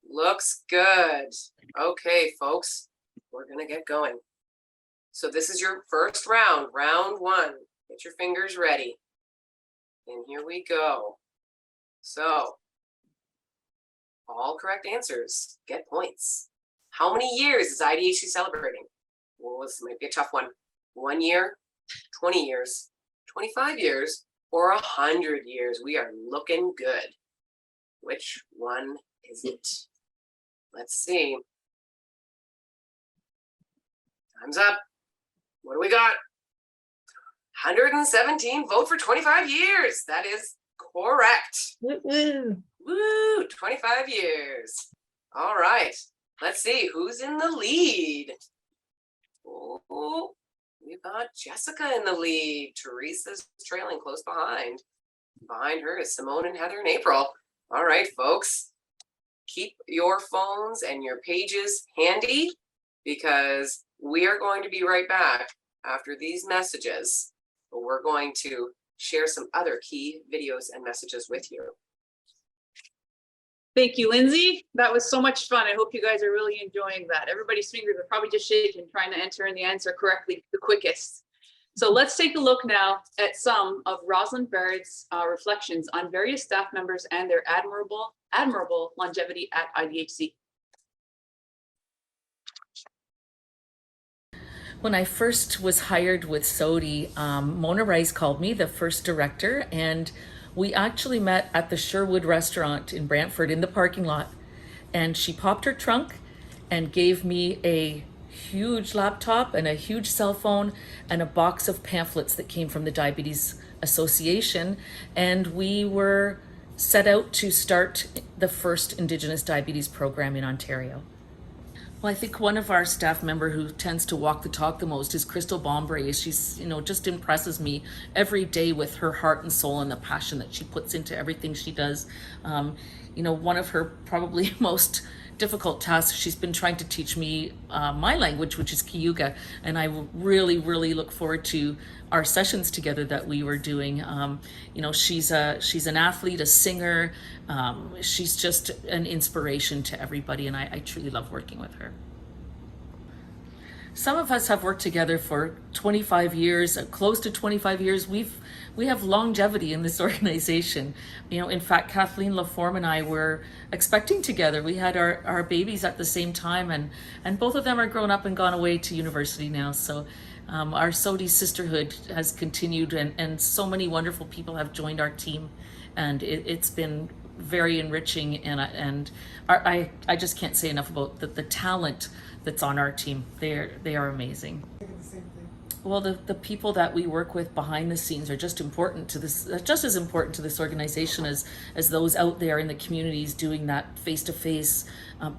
Looks good. Okay, folks, we're gonna get going. So this is your first round, round one. Get your fingers ready. And here we go. So, all correct answers get points. How many years is IDHC celebrating? Well, this might be a tough one. 1 year, 20 years, 25 years, or 100 years. We are looking good. Which one is it? Let's see. Time's up. What do we got? 117 vote for 25 years. That is correct. Woo, 25 years. All right. Let's see who's in the lead. Oh, we've got Jessica in the lead. Teresa's trailing close behind. Behind her is Simone and Heather and April. All right, folks. Keep your phones and your pages handy because we are going to be right back after these messages. We're going to share some other key videos and messages with you. Thank you, Lindsay. That was so much fun. I hope you guys are really enjoying that. Everybody's fingers are probably just shaking, trying to enter in the answer correctly the quickest. So let's take a look now at some of Rosalind Baird's reflections on various staff members and their admirable longevity at IDHC. When I first was hired with SODI, Mona Rice called me, the first director, and we actually met at the Sherwood restaurant in Brantford in the parking lot. And she popped her trunk and gave me a huge laptop and a huge cell phone and a box of pamphlets that came from the Diabetes Association. And we were set out to start the first Indigenous diabetes program in Ontario. Well, I think one of our staff member who tends to walk the talk the most is Crystal Bombre. She's, just impresses me every day with her heart and soul and the passion that she puts into everything she does. One of her probably most difficult tasks, she's been trying to teach me my language, which is Cayuga, and I really, really look forward to our sessions together that we were doing. She's an athlete, a singer. She's just an inspiration to everybody, and I truly love working with her. Some of us have worked together for 25 years, close to 25 years. We have longevity in this organization. In fact, Kathleen LaForme and I were expecting together. We had our babies at the same time, and both of them are grown up and gone away to university now. So our SODI sisterhood has continued, and so many wonderful people have joined our team, and it's been very enriching, and I just can't say enough about the talent that's on our team. They are amazing. Well, the people that we work with behind the scenes are just important to this, just as important to this organization as those out there in the communities doing that face-to-face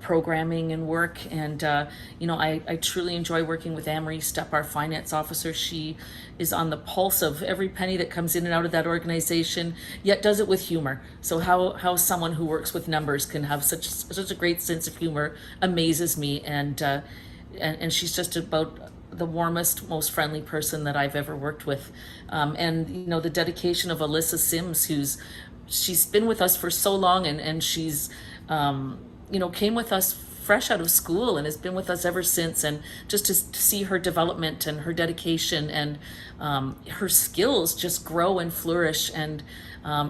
programming and work. And I truly enjoy working with Anne-Marie Stepp, our finance officer. She is on the pulse of every penny that comes in and out of that organization, yet does it with humor. So how someone who works with numbers can have such a great sense of humor amazes me. And she's just about the warmest, most friendly person that I've ever worked with. And the dedication of Alyssa Sims, she's been with us for so long, and she's came with us fresh out of school and has been with us ever since. And just to see her development and her dedication and her skills just grow and flourish, and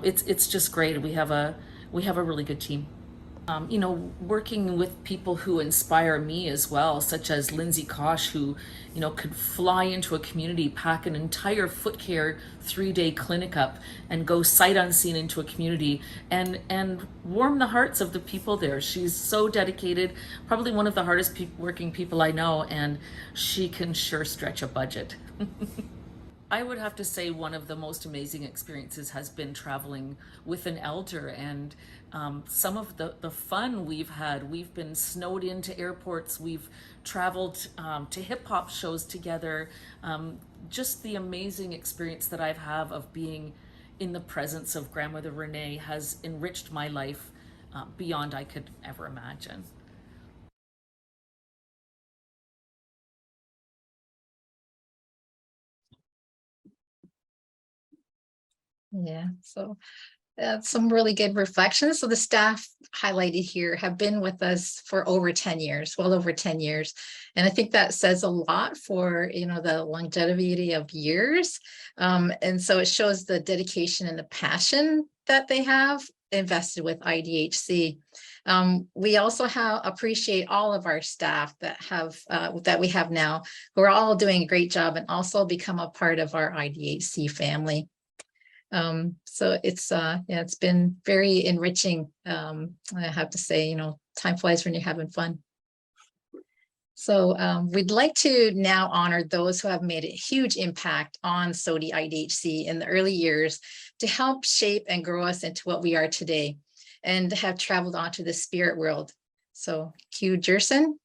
it's just great. We have a really good team. Working with people who inspire me as well, such as Lindsay Kosh, who, could fly into a community, pack an entire foot care 3-day clinic up and go sight unseen into a community and warm the hearts of the people there. She's so dedicated, probably one of the hardest working people I know, and she can sure stretch a budget. I would have to say one of the most amazing experiences has been traveling with an elder, and some of the fun we've had. We've been snowed into airports, we've traveled to hip hop shows together. Just the amazing experience that I've had of being in the presence of Grandmother Renee has enriched my life beyond I could ever imagine. Yeah, so that's some really good reflections. So the staff highlighted here have been with us for over 10 years, well over 10 years. And I think that says a lot for, the longevity of years. And so it shows the dedication and the passion that they have invested with IDHC. We also appreciate all of our staff that we have now, who are all doing a great job and also become a part of our IDHC family. So it's been very enriching. I have to say, time flies when you're having fun. So we'd like to now honor those who have made a huge impact on SOTI IDHC in the early years to help shape and grow us into what we are today and have traveled onto the spirit world. So cue Jerson.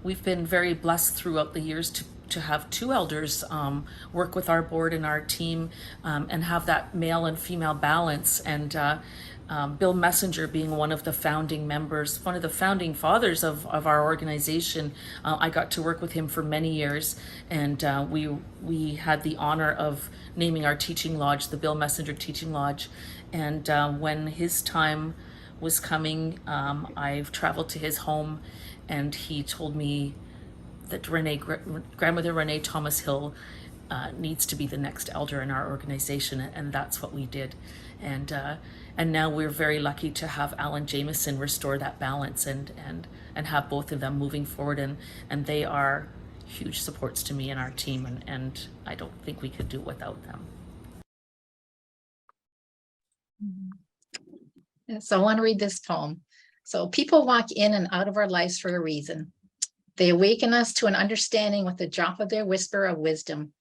We've been very blessed throughout the years to have two elders work with our board and our team and have that male and female balance. And Bill Messenger being one of the founding members, one of the founding fathers of our organization. I got to work with him for many years, and we had the honor of naming our teaching lodge the Bill Messenger Teaching Lodge. And when his time was coming, I've traveled to his home, and he told me that Grandmother Renee Thomas Hill needs to be the next elder in our organization, and that's what we did. And now we're very lucky to have Alan Jameson restore that balance and have both of them moving forward, and they are huge supports to me and our team, and I don't think we could do it without them. So I want to read this poem. So people walk in and out of our lives for a reason. They awaken us to an understanding with the drop of their whisper of wisdom.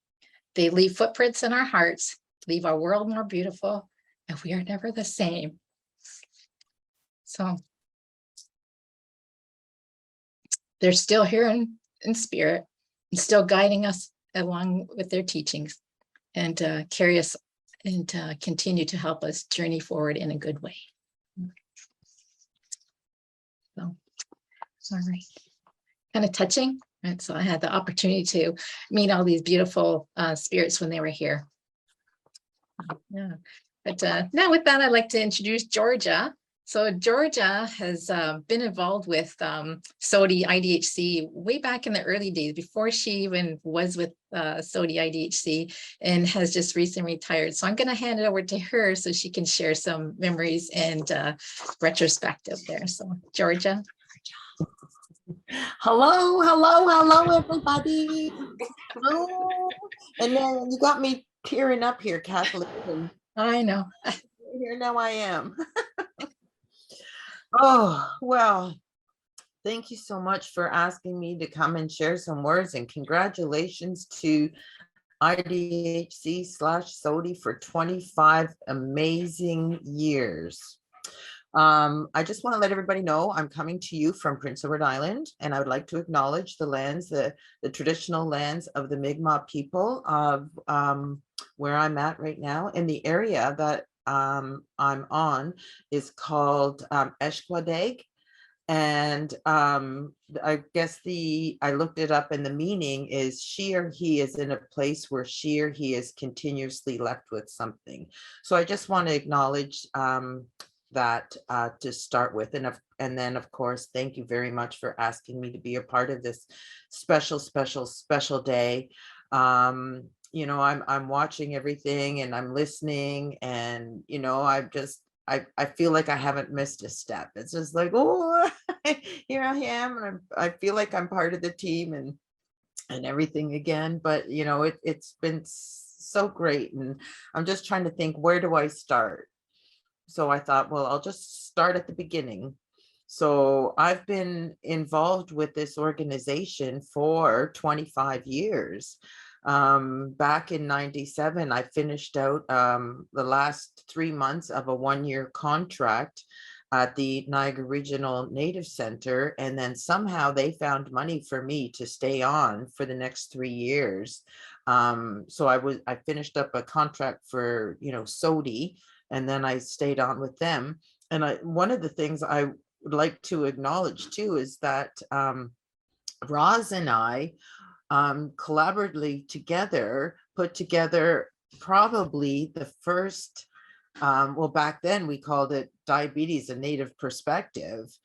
They leave footprints in our hearts, leave our world more beautiful, and we are never the same. So they're still here in spirit and still guiding us along with their teachings and carry us and continue to help us journey forward in a good way. So, all right. Kind of touching. Right. So I had the opportunity to meet all these beautiful spirits when they were here. Yeah. But now with that, I'd like to introduce Georgia. So Georgia has been involved with SODI IDHC way back in the early days, before she even was with SODI IDHC, and has just recently retired. So I'm going to hand it over to her so she can share some memories and retrospective there. So Georgia. Hello, hello, hello, everybody. Hello. And then you got me tearing up here, Kathleen. I know. Here now I am. Oh, well, thank you so much for asking me to come and share some words, and congratulations to IDHC/SODI for 25 amazing years. I just want to let everybody know I'm coming to you from Prince Edward Island, and I would like to acknowledge the lands, the traditional lands of the Mi'kmaq people of where I'm at right now. In the area that I'm on is called Eshkwadeg. And I guess I looked it up, and the meaning is she or he is in a place where she or he is continuously left with something. So I just want to acknowledge that to start with, and then of course, thank you very much for asking me to be a part of this special day. You know, I'm watching everything and I'm listening, and you know, I feel like I haven't missed a step. It's just like, oh, here I am, and I feel like I'm part of the team and everything again. But you know, it's been so great, and I'm just trying to think, where do I start? So I thought, well, I'll just start at the beginning. So I've been involved with this organization for 25 years. Back in 97, I finished out the last 3 months of a 1-year contract at the Niagara Regional Native Center. And then somehow they found money for me to stay on for the next 3 years. So I finished up a contract for, you know, SODI, and then I stayed on with them. And one of the things I would like to acknowledge too is that Roz and I collaboratively together put together probably the first, well, back then we called it Diabetes, a Native Perspective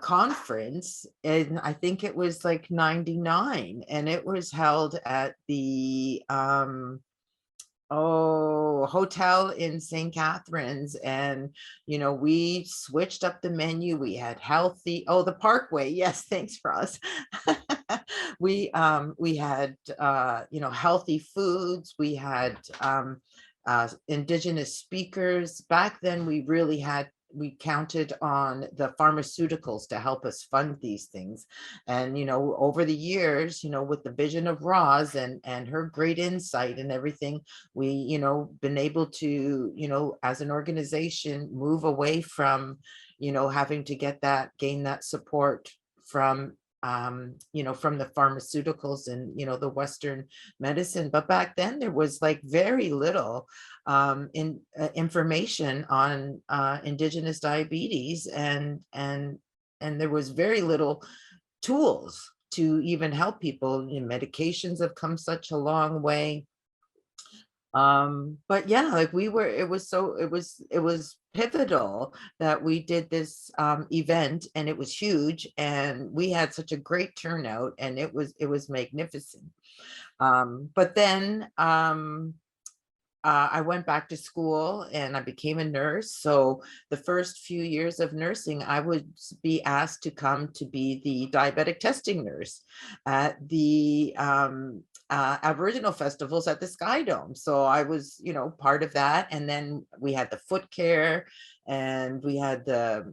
conference. And I think it was like 99, and it was held at the hotel in St. Catharines. And you know, we switched up the menu. We had healthy, the Parkway, yes, thanks Ross. We had you know, healthy foods. We had Indigenous speakers. Back then we counted on the pharmaceuticals to help us fund these things. And, you know, over the years, you know, with the vision of Roz and her great insight and everything, we, you know, been able to, you know, as an organization, move away from, you know, having to gain that support from you know, from the pharmaceuticals and, you know, the Western medicine. But back then there was like very little information on Indigenous diabetes, and there was very little tools to even help people. You know, medications have come such a long way. But yeah, like it was pivotal that we did this event, and it was huge, and we had such a great turnout, and it was magnificent. But then I went back to school and I became a nurse. So the first few years of nursing, I would be asked to come to be the diabetic testing nurse at the Aboriginal festivals at the Sky Dome. So I was, you know, part of that. And then we had the foot care, and we had the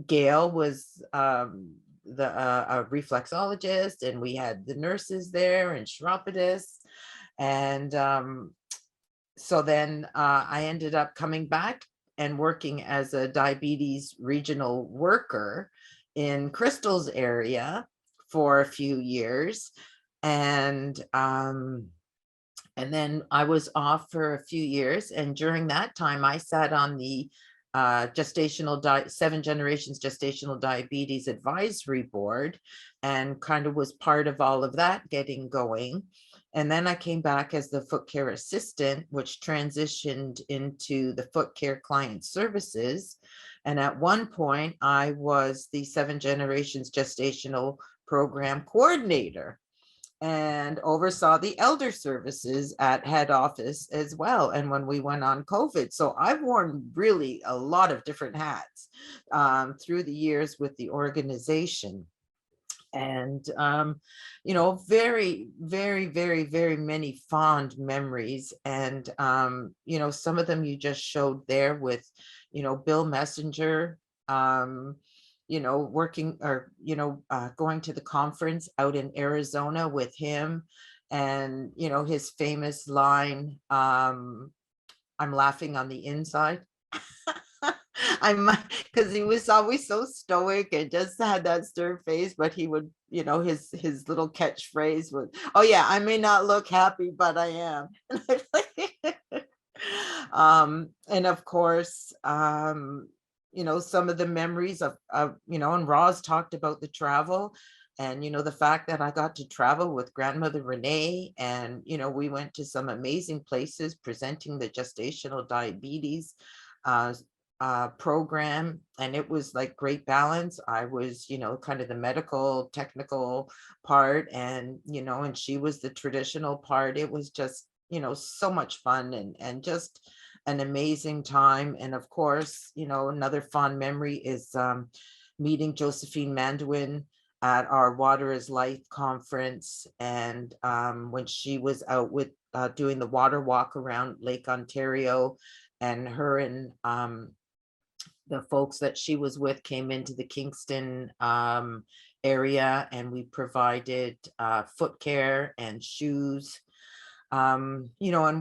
Gail was the reflexologist, and we had the nurses there and chiropodists. And so then I ended up coming back and working as a diabetes regional worker in Crystal's area for a few years. And then I was off for a few years. And during that time, I sat on the Seven Generations Gestational Diabetes Advisory Board and kind of was part of all of that getting going. And then I came back as the foot care assistant, which transitioned into the foot care client services. And at one point, I was the Seven Generations Gestational Program Coordinator and oversaw the elder services at head office as well. And when we went on COVID, so I've worn really a lot of different hats through the years with the organization. And, very, very, very, very many fond memories. And, some of them you just showed there with, Bill Messenger, working or, going to the conference out in Arizona with him and, his famous line, I'm laughing on the inside. Because he was always so stoic and just had that stern face, but he would, his little catchphrase was, "Oh yeah, I may not look happy, but I am." And of course, some of the memories of and Roz talked about the travel and, the fact that I got to travel with grandmother Renee and, we went to some amazing places presenting the gestational diabetes program, and it was like great balance. I was, kind of the medical technical part and, and she was the traditional part. It was just, so much fun and just an amazing time. And of course, another fond memory is meeting Josephine Manduin at our Water is Life conference. And when she was out with doing the water walk around Lake Ontario, and her and the folks that she was with came into the Kingston area, and we provided foot care and shoes. And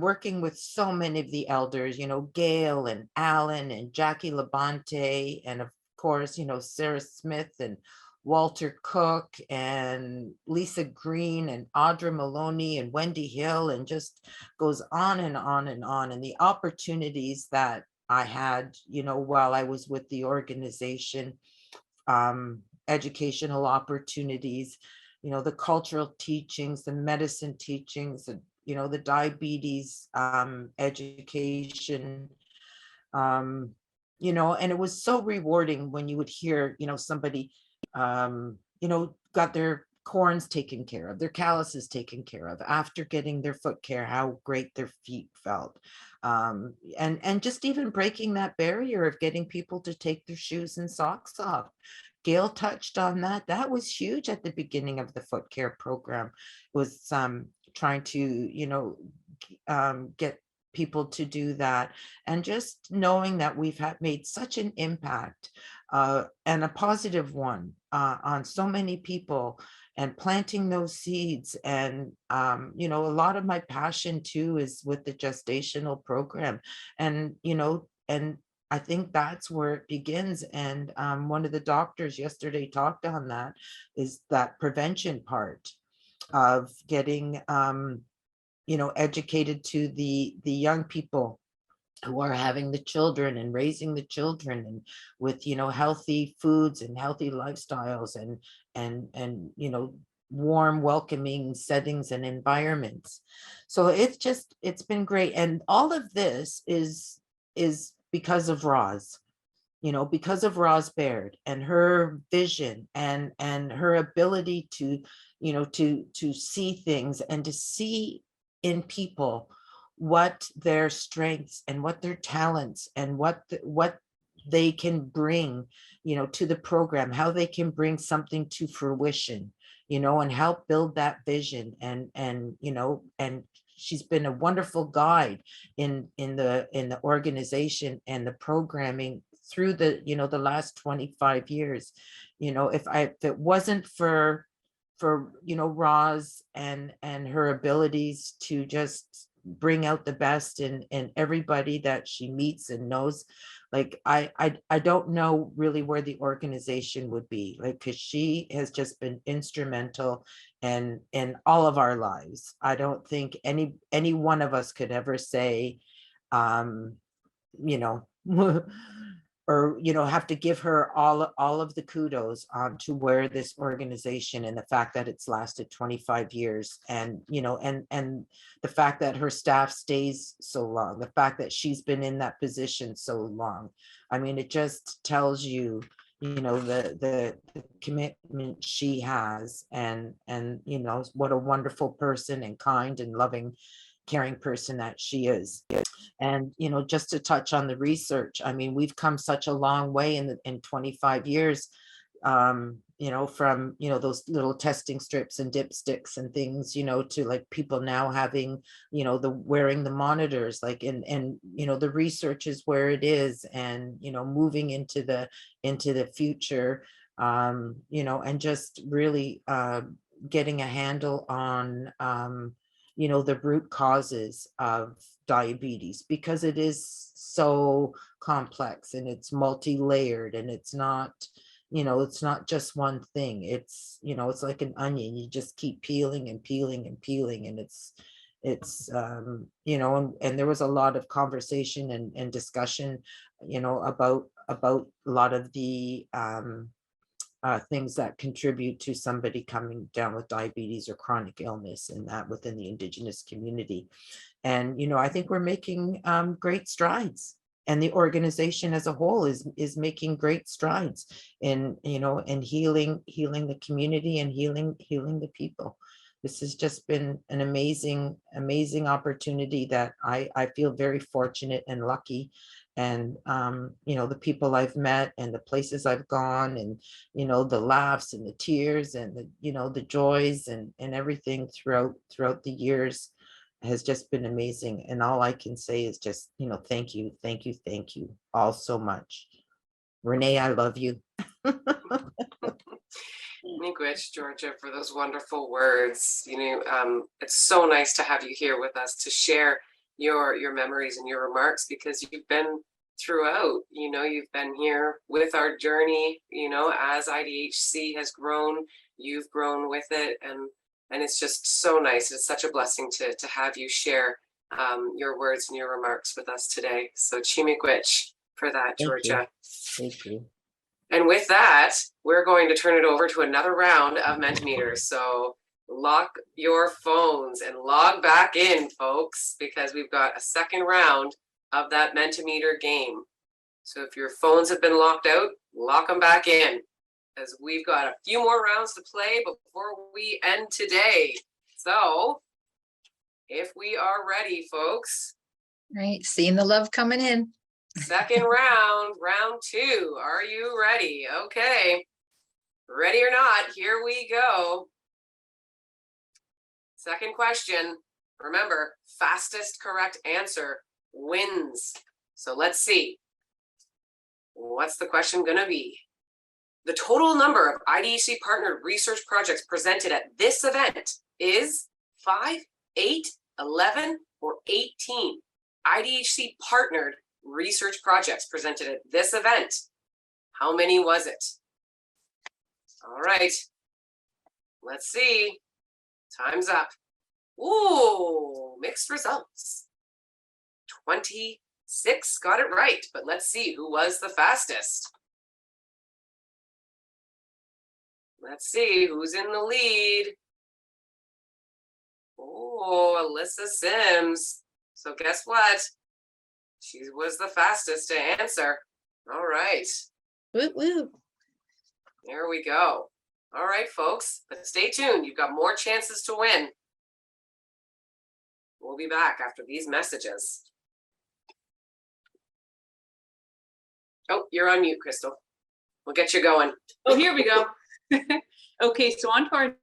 working with so many of the elders, Gail and Alan and Jackie Labonte, and of course, Sarah Smith and Walter Cook and Lisa Green and Audra Maloney and Wendy Hill, and just goes on and on and on. And the opportunities that I had, while I was with the organization, educational opportunities, the cultural teachings, the medicine teachings, and the diabetes education, and it was so rewarding when you would hear, somebody, got their corns taken care of, their calluses taken care of after getting their foot care, how great their feet felt. And just even breaking that barrier of getting people to take their shoes and socks off. Gail touched on that. That was huge at the beginning of the foot care program, was trying to, get people to do that. And just knowing that we've made such an impact and a positive one on so many people, and planting those seeds. And, a lot of my passion too is with the gestational program. And, and I think that's where it begins. And one of the doctors yesterday talked on that, is that prevention part of getting, educated to the young people who are having the children and raising the children, and with, healthy foods and healthy lifestyles and warm, welcoming settings and environments. So it's been great. And all of this is because of Roz, because of Roz Baird and her vision and her ability to, to see things and to see in people what their strengths and what their talents and what they can bring, to the program, how they can bring something to fruition, and help build that vision. And she's been a wonderful guide in the organization and the programming through the, the last 25 years. If it wasn't for Roz and her abilities to just bring out the best in everybody that she meets and knows. Like I don't know really where the organization would be, like, because she has just been instrumental in all of our lives. I don't think any one of us could ever say, you know, or have to give her all of the kudos to where this organization, and the fact that it's lasted 25 years, and and the fact that her staff stays so long, the fact that she's been in that position so long. I mean, it just tells you, the commitment she has, and what a wonderful person and kind and loving, caring person that she is. And just to touch on the research, I mean, we've come such a long way in 25 years, from those little testing strips and dipsticks and things, to like people now having, the wearing the monitors, like, and the research is where it is, and moving into the future, and just really getting a handle on the root causes of diabetes, because it is so complex and it's multi-layered, and it's not just one thing. It's it's like an onion. You just keep peeling and peeling and peeling, and it's and there was a lot of conversation and discussion about a lot of the things that contribute to somebody coming down with diabetes or chronic illness, and that within the Indigenous community. And I think we're making great strides, and the organization as a whole is making great strides in in healing the community and healing the people. This has just been an amazing opportunity that I feel very fortunate and lucky. And the people I've met and the places I've gone, and the laughs and the tears and the joys and everything throughout the years has just been amazing. And all I can say is just thank you all so much. Renee, I love you. Miigwech, Georgia, for those wonderful words. It's so nice to have you here with us to share your memories and your remarks, because you've been throughout, you've been here with our journey, as IDHC has grown, you've grown with it, and it's just so nice. It's such a blessing to have you share your words and your remarks with us today. So Miigwech for that, Georgia. Thank you. And with that, we're going to turn it over to another round of Mentimeters. So lock your phones and log back in, folks, because we've got a second round of that Mentimeter game. So if your phones have been locked out, lock them back in, as we've got a few more rounds to play before we end today. So if we are ready, folks. Right, seeing the love coming in. Second round, round two. Are you ready? Okay. Ready or not, here we go. Second question. Remember, fastest correct answer wins. So let's see. What's the question going to be? The total number of IDHC partnered research projects presented at this event is 5, 8, 11, or 18. IDHC partnered research projects presented at this event. How many was it? All right. Let's see. Time's up. Ooh, mixed results. 26 got it right, but let's see who was the fastest. Let's see who's in the lead. Oh, Alyssa Sims. So guess what? She was the fastest to answer. All right. Woo woo. There we go. All right, folks, but stay tuned. You've got more chances to win. We'll be back after these messages. Oh, you're on mute, Crystal. We'll get you going. Oh, here we go. Okay, so on to our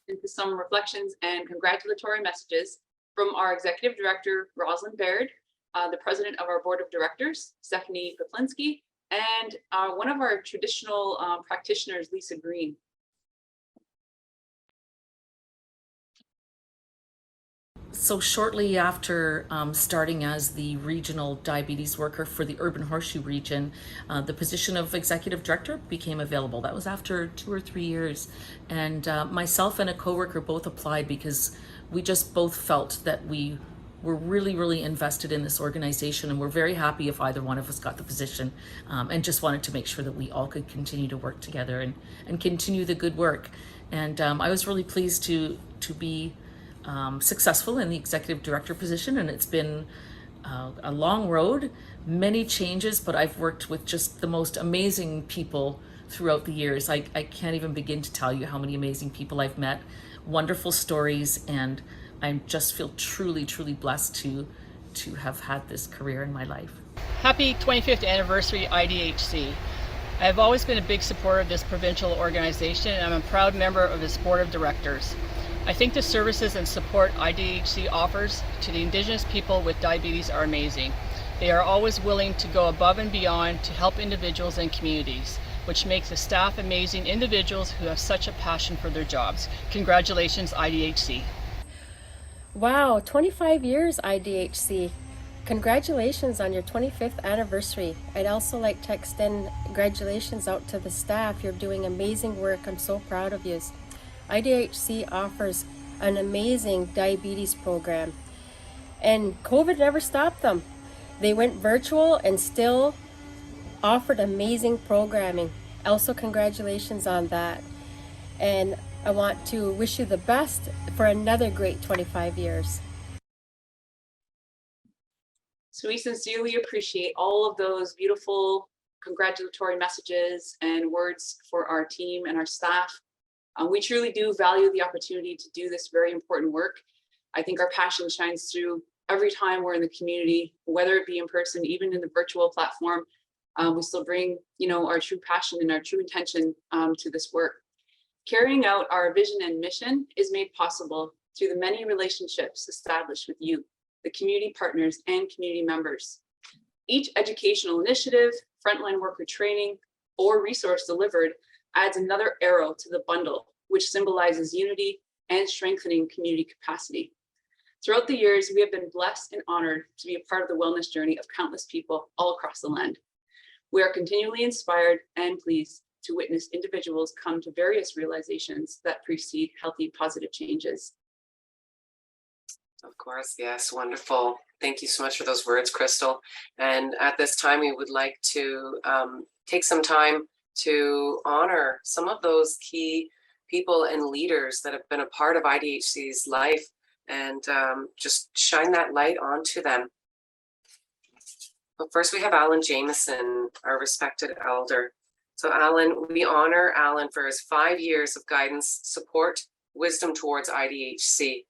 into some reflections and congratulatory messages from our Executive Director, Rosalind Baird, the President of our Board of Directors, Stephanie Poplinski, and one of our traditional practitioners, Lisa Green. So shortly after starting as the regional diabetes worker for the Urban Horseshoe region, the position of executive director became available. That was after 2 or 3 years. And myself and a coworker both applied because we just both felt that we were really invested in this organization, and we're very happy if either one of us got the position, and just wanted to make sure that we all could continue to work together and continue the good work. And I was really pleased to be successful in the executive director position, and it's been a long road, many changes, but I've worked with just the most amazing people throughout the years. I can't even begin to tell you how many amazing people I've met, wonderful stories, and I just feel truly blessed to have had this career in my life. Happy 25th anniversary IDHC. I have always been a big supporter of this provincial organization, and I'm a proud member of its board of directors. I think the services and support IDHC offers to the Indigenous people with diabetes are amazing. They are always willing to go above and beyond to help individuals and communities, which makes the staff amazing individuals who have such a passion for their jobs. Congratulations, IDHC. Wow, 25 years IDHC. Congratulations on your 25th anniversary. I'd also like to extend congratulations out to the staff. You're doing amazing work. I'm so proud of you. IDHC offers an amazing diabetes program, and COVID never stopped them. They went virtual and still offered amazing programming. Also, congratulations on that. And I want to wish you the best for another great 25 years. So we sincerely appreciate all of those beautiful congratulatory messages and words for our team and our staff. We truly do value the opportunity to do this very important work. I think our passion shines through every time we're in the community, whether it be in person, even in the virtual platform. We still bring, our true passion and our true intention to this work. Carrying out our vision and mission is made possible through the many relationships established with you, the community partners and community members. Each educational initiative, frontline worker training, or resource delivered adds another arrow to the bundle, which symbolizes unity and strengthening community capacity. Throughout the years, we have been blessed and honored to be a part of the wellness journey of countless people all across the land. We are continually inspired and pleased to witness individuals come to various realizations that precede healthy, positive changes. Of course, yes, wonderful. Thank you so much for those words, Crystal. And at this time, we would like to take some time to honor some of those key people and leaders that have been a part of IDHC's life, and just shine that light onto them. But first, we have Alan Jameson, our respected elder. So Alan, we honor Alan for his 5 years of guidance, support, wisdom towards IDHC.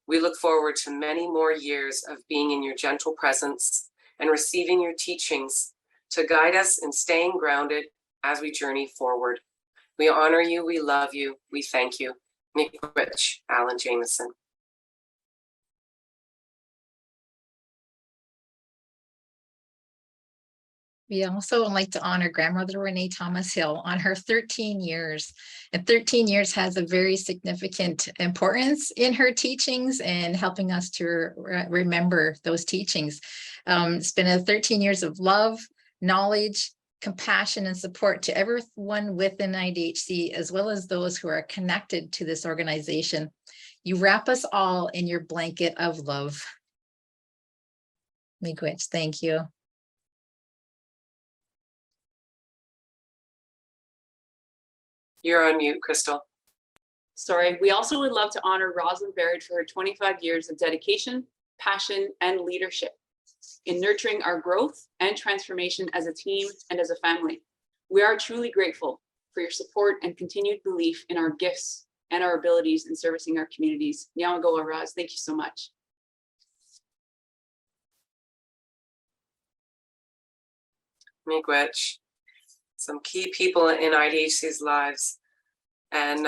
We look forward to many more years of being in your gentle presence and receiving your teachings to guide us in staying grounded as we journey forward. We honor you, we love you, we thank you. Miigwech, Alan Jameson. We also would like to honor grandmother Renee Thomas Hill on her 13 years. And 13 years has a very significant importance in her teachings and helping us to remember those teachings. It's been a 13 years of love, knowledge, compassion, and support to everyone within IDHC, as well as those who are connected to this organization. You wrap us all in your blanket of love. Miigwech, thank you. You're on mute, Crystal. Sorry, we also would love to honor Rosalind Baird for her 25 years of dedication, passion, and leadership in nurturing our growth and transformation as a team and as a family. We are truly grateful for your support and continued belief in our gifts and our abilities in servicing our communities. Nyamagoa Raz, thank you so much. Miigwech. Some key people in IDHC's lives, and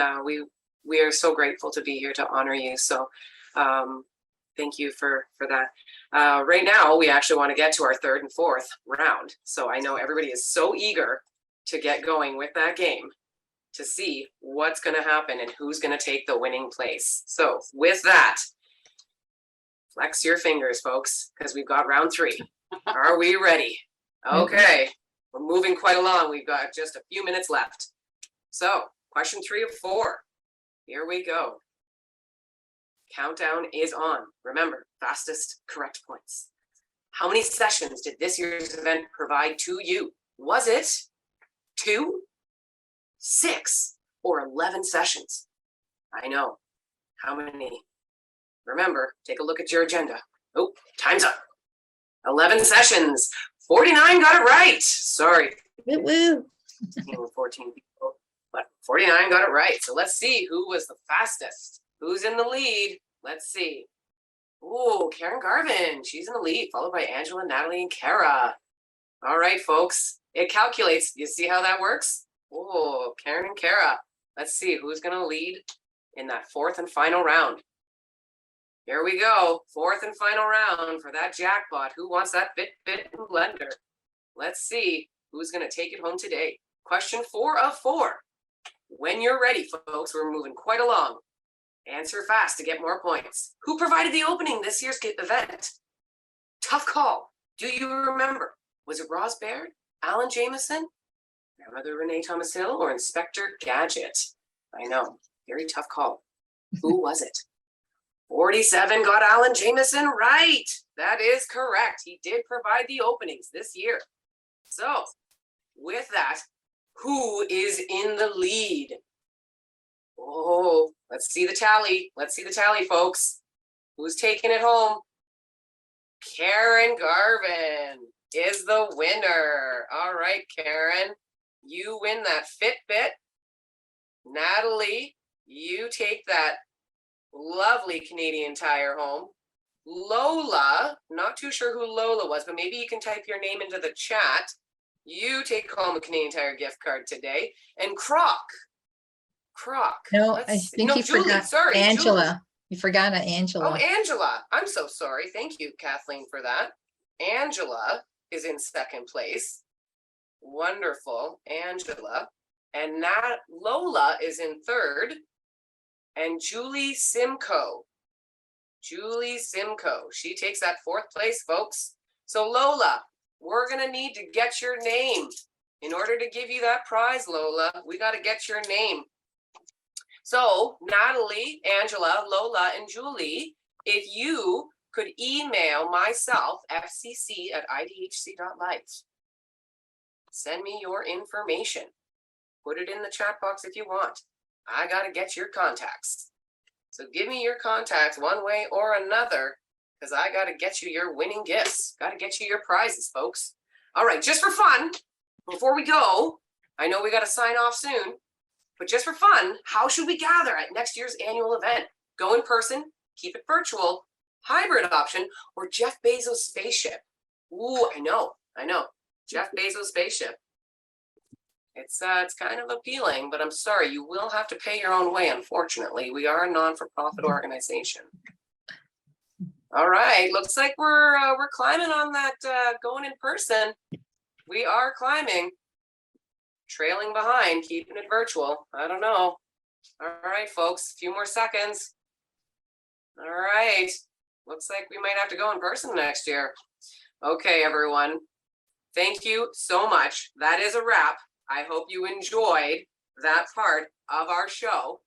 we are so grateful to be here to honor you. So thank you for that. Right now, we actually want to get to our third and fourth round. So I know everybody is so eager to get going with that game to see what's going to happen and who's going to take the winning place. So with that, Flex your fingers, folks, because we've got round 3. Are we ready? Okay, we're moving quite along. We've got just a few minutes left. So, question 3 of 4. Here we go. Countdown is on. Remember, fastest correct points. How many sessions did this year's event provide to you? Was it 2, 6, or 11 sessions? I know. How many? Remember, take a look at your agenda. Oh, time's up. 11 sessions. 49 got it right. Sorry. Woo. 14 people, but 49 got it right. So let's see who was the fastest. Who's in the lead? Let's see. Oh, Karen Garvin. She's in the lead, followed by Angela, Natalie, and Kara. All right, folks. It calculates. You see how that works? Oh, Karen and Kara. Let's see who's going to lead in that 4th and final round. Here we go. 4th and final round for that jackpot. Who wants that Fitbit and blender? Let's see who's going to take it home today. Question 4 of 4. When you're ready, folks, we're moving quite along. Answer fast to get more points. Who provided the opening this year's event? Tough call. Do you remember? Was it Ross Baird, Alan Jameson, Grandmother Renee Thomas Hill, or Inspector Gadget? I know. Very tough call. Who was it? 47 got Alan Jameson right. That is correct. He did provide the openings this year. So, with that, who is in the lead? Oh, let's see the tally. Let's see the tally, folks. Who's taking it home? Karen Garvin is the winner. All right, Karen, you win that Fitbit. Natalie, you take that lovely Canadian Tire home. Lola, not too sure who Lola was, but maybe you can type your name into the chat. You take home a Canadian Tire gift card today. And Croc. No, I think you Julie, forgot sorry, Angela. Julie. You forgot Angela. Oh, Angela. I'm so sorry. Thank you, Kathleen, for that. Angela is in 2nd place. Wonderful, Angela. And Lola is in 3rd. And Julie Simcoe. She takes that 4th place, folks. So Lola, we're going to need to get your name. In order to give you that prize, Lola, we got to get your name. So Natalie, Angela, Lola, and Julie, if you could email myself, fcc@idhc.life. Send me your information. Put it in the chat box if you want. I got to get your contacts. So give me your contacts one way or another, because I got to get you your winning gifts. Got to get you your prizes, folks. All right, just for fun, before we go, I know we got to sign off soon, but just for fun, how should we gather at next year's annual event? Go in person, keep it virtual, hybrid option, or Jeff Bezos' spaceship? Ooh, I know. Jeff Bezos' spaceship. It's kind of appealing, but I'm sorry, you will have to pay your own way, unfortunately. We are a non-for-profit organization. All right, looks like we're climbing on that going in person. We are climbing. Trailing behind, keeping it virtual. I don't know. All right, folks, a few more seconds. All right, looks like we might have to go in person next year. Okay, everyone. Thank you so much. That is a wrap. I hope you enjoyed that part of our show.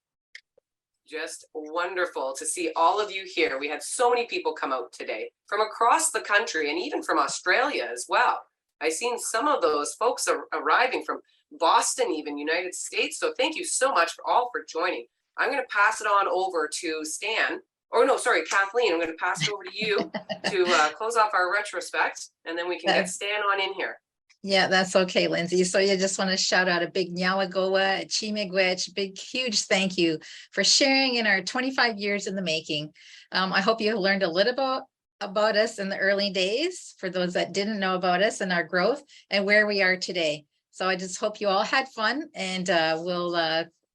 Just wonderful to see all of you here. We had so many people come out today from across the country and even from Australia as well. I've seen some of those folks arriving from Boston, even United States. So thank you so much for joining. I'm going to pass it on over to Stan. Oh, no, sorry, Kathleen. I'm going to pass it over to you to close off our retrospect, and then we can get Stan on in here. Yeah, that's okay, Lindsay. So you just want to shout out a big Nyalagoa, a Chimigwech, big, huge thank you for sharing in our 25 years in the making. I hope you learned a little about us in the early days, for those that didn't know about us and our growth and where we are today. So I just hope you all had fun, and we'll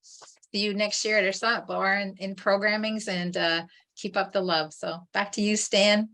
see you next year at our summit bar in programmings, and keep up the love. So back to you, Stan.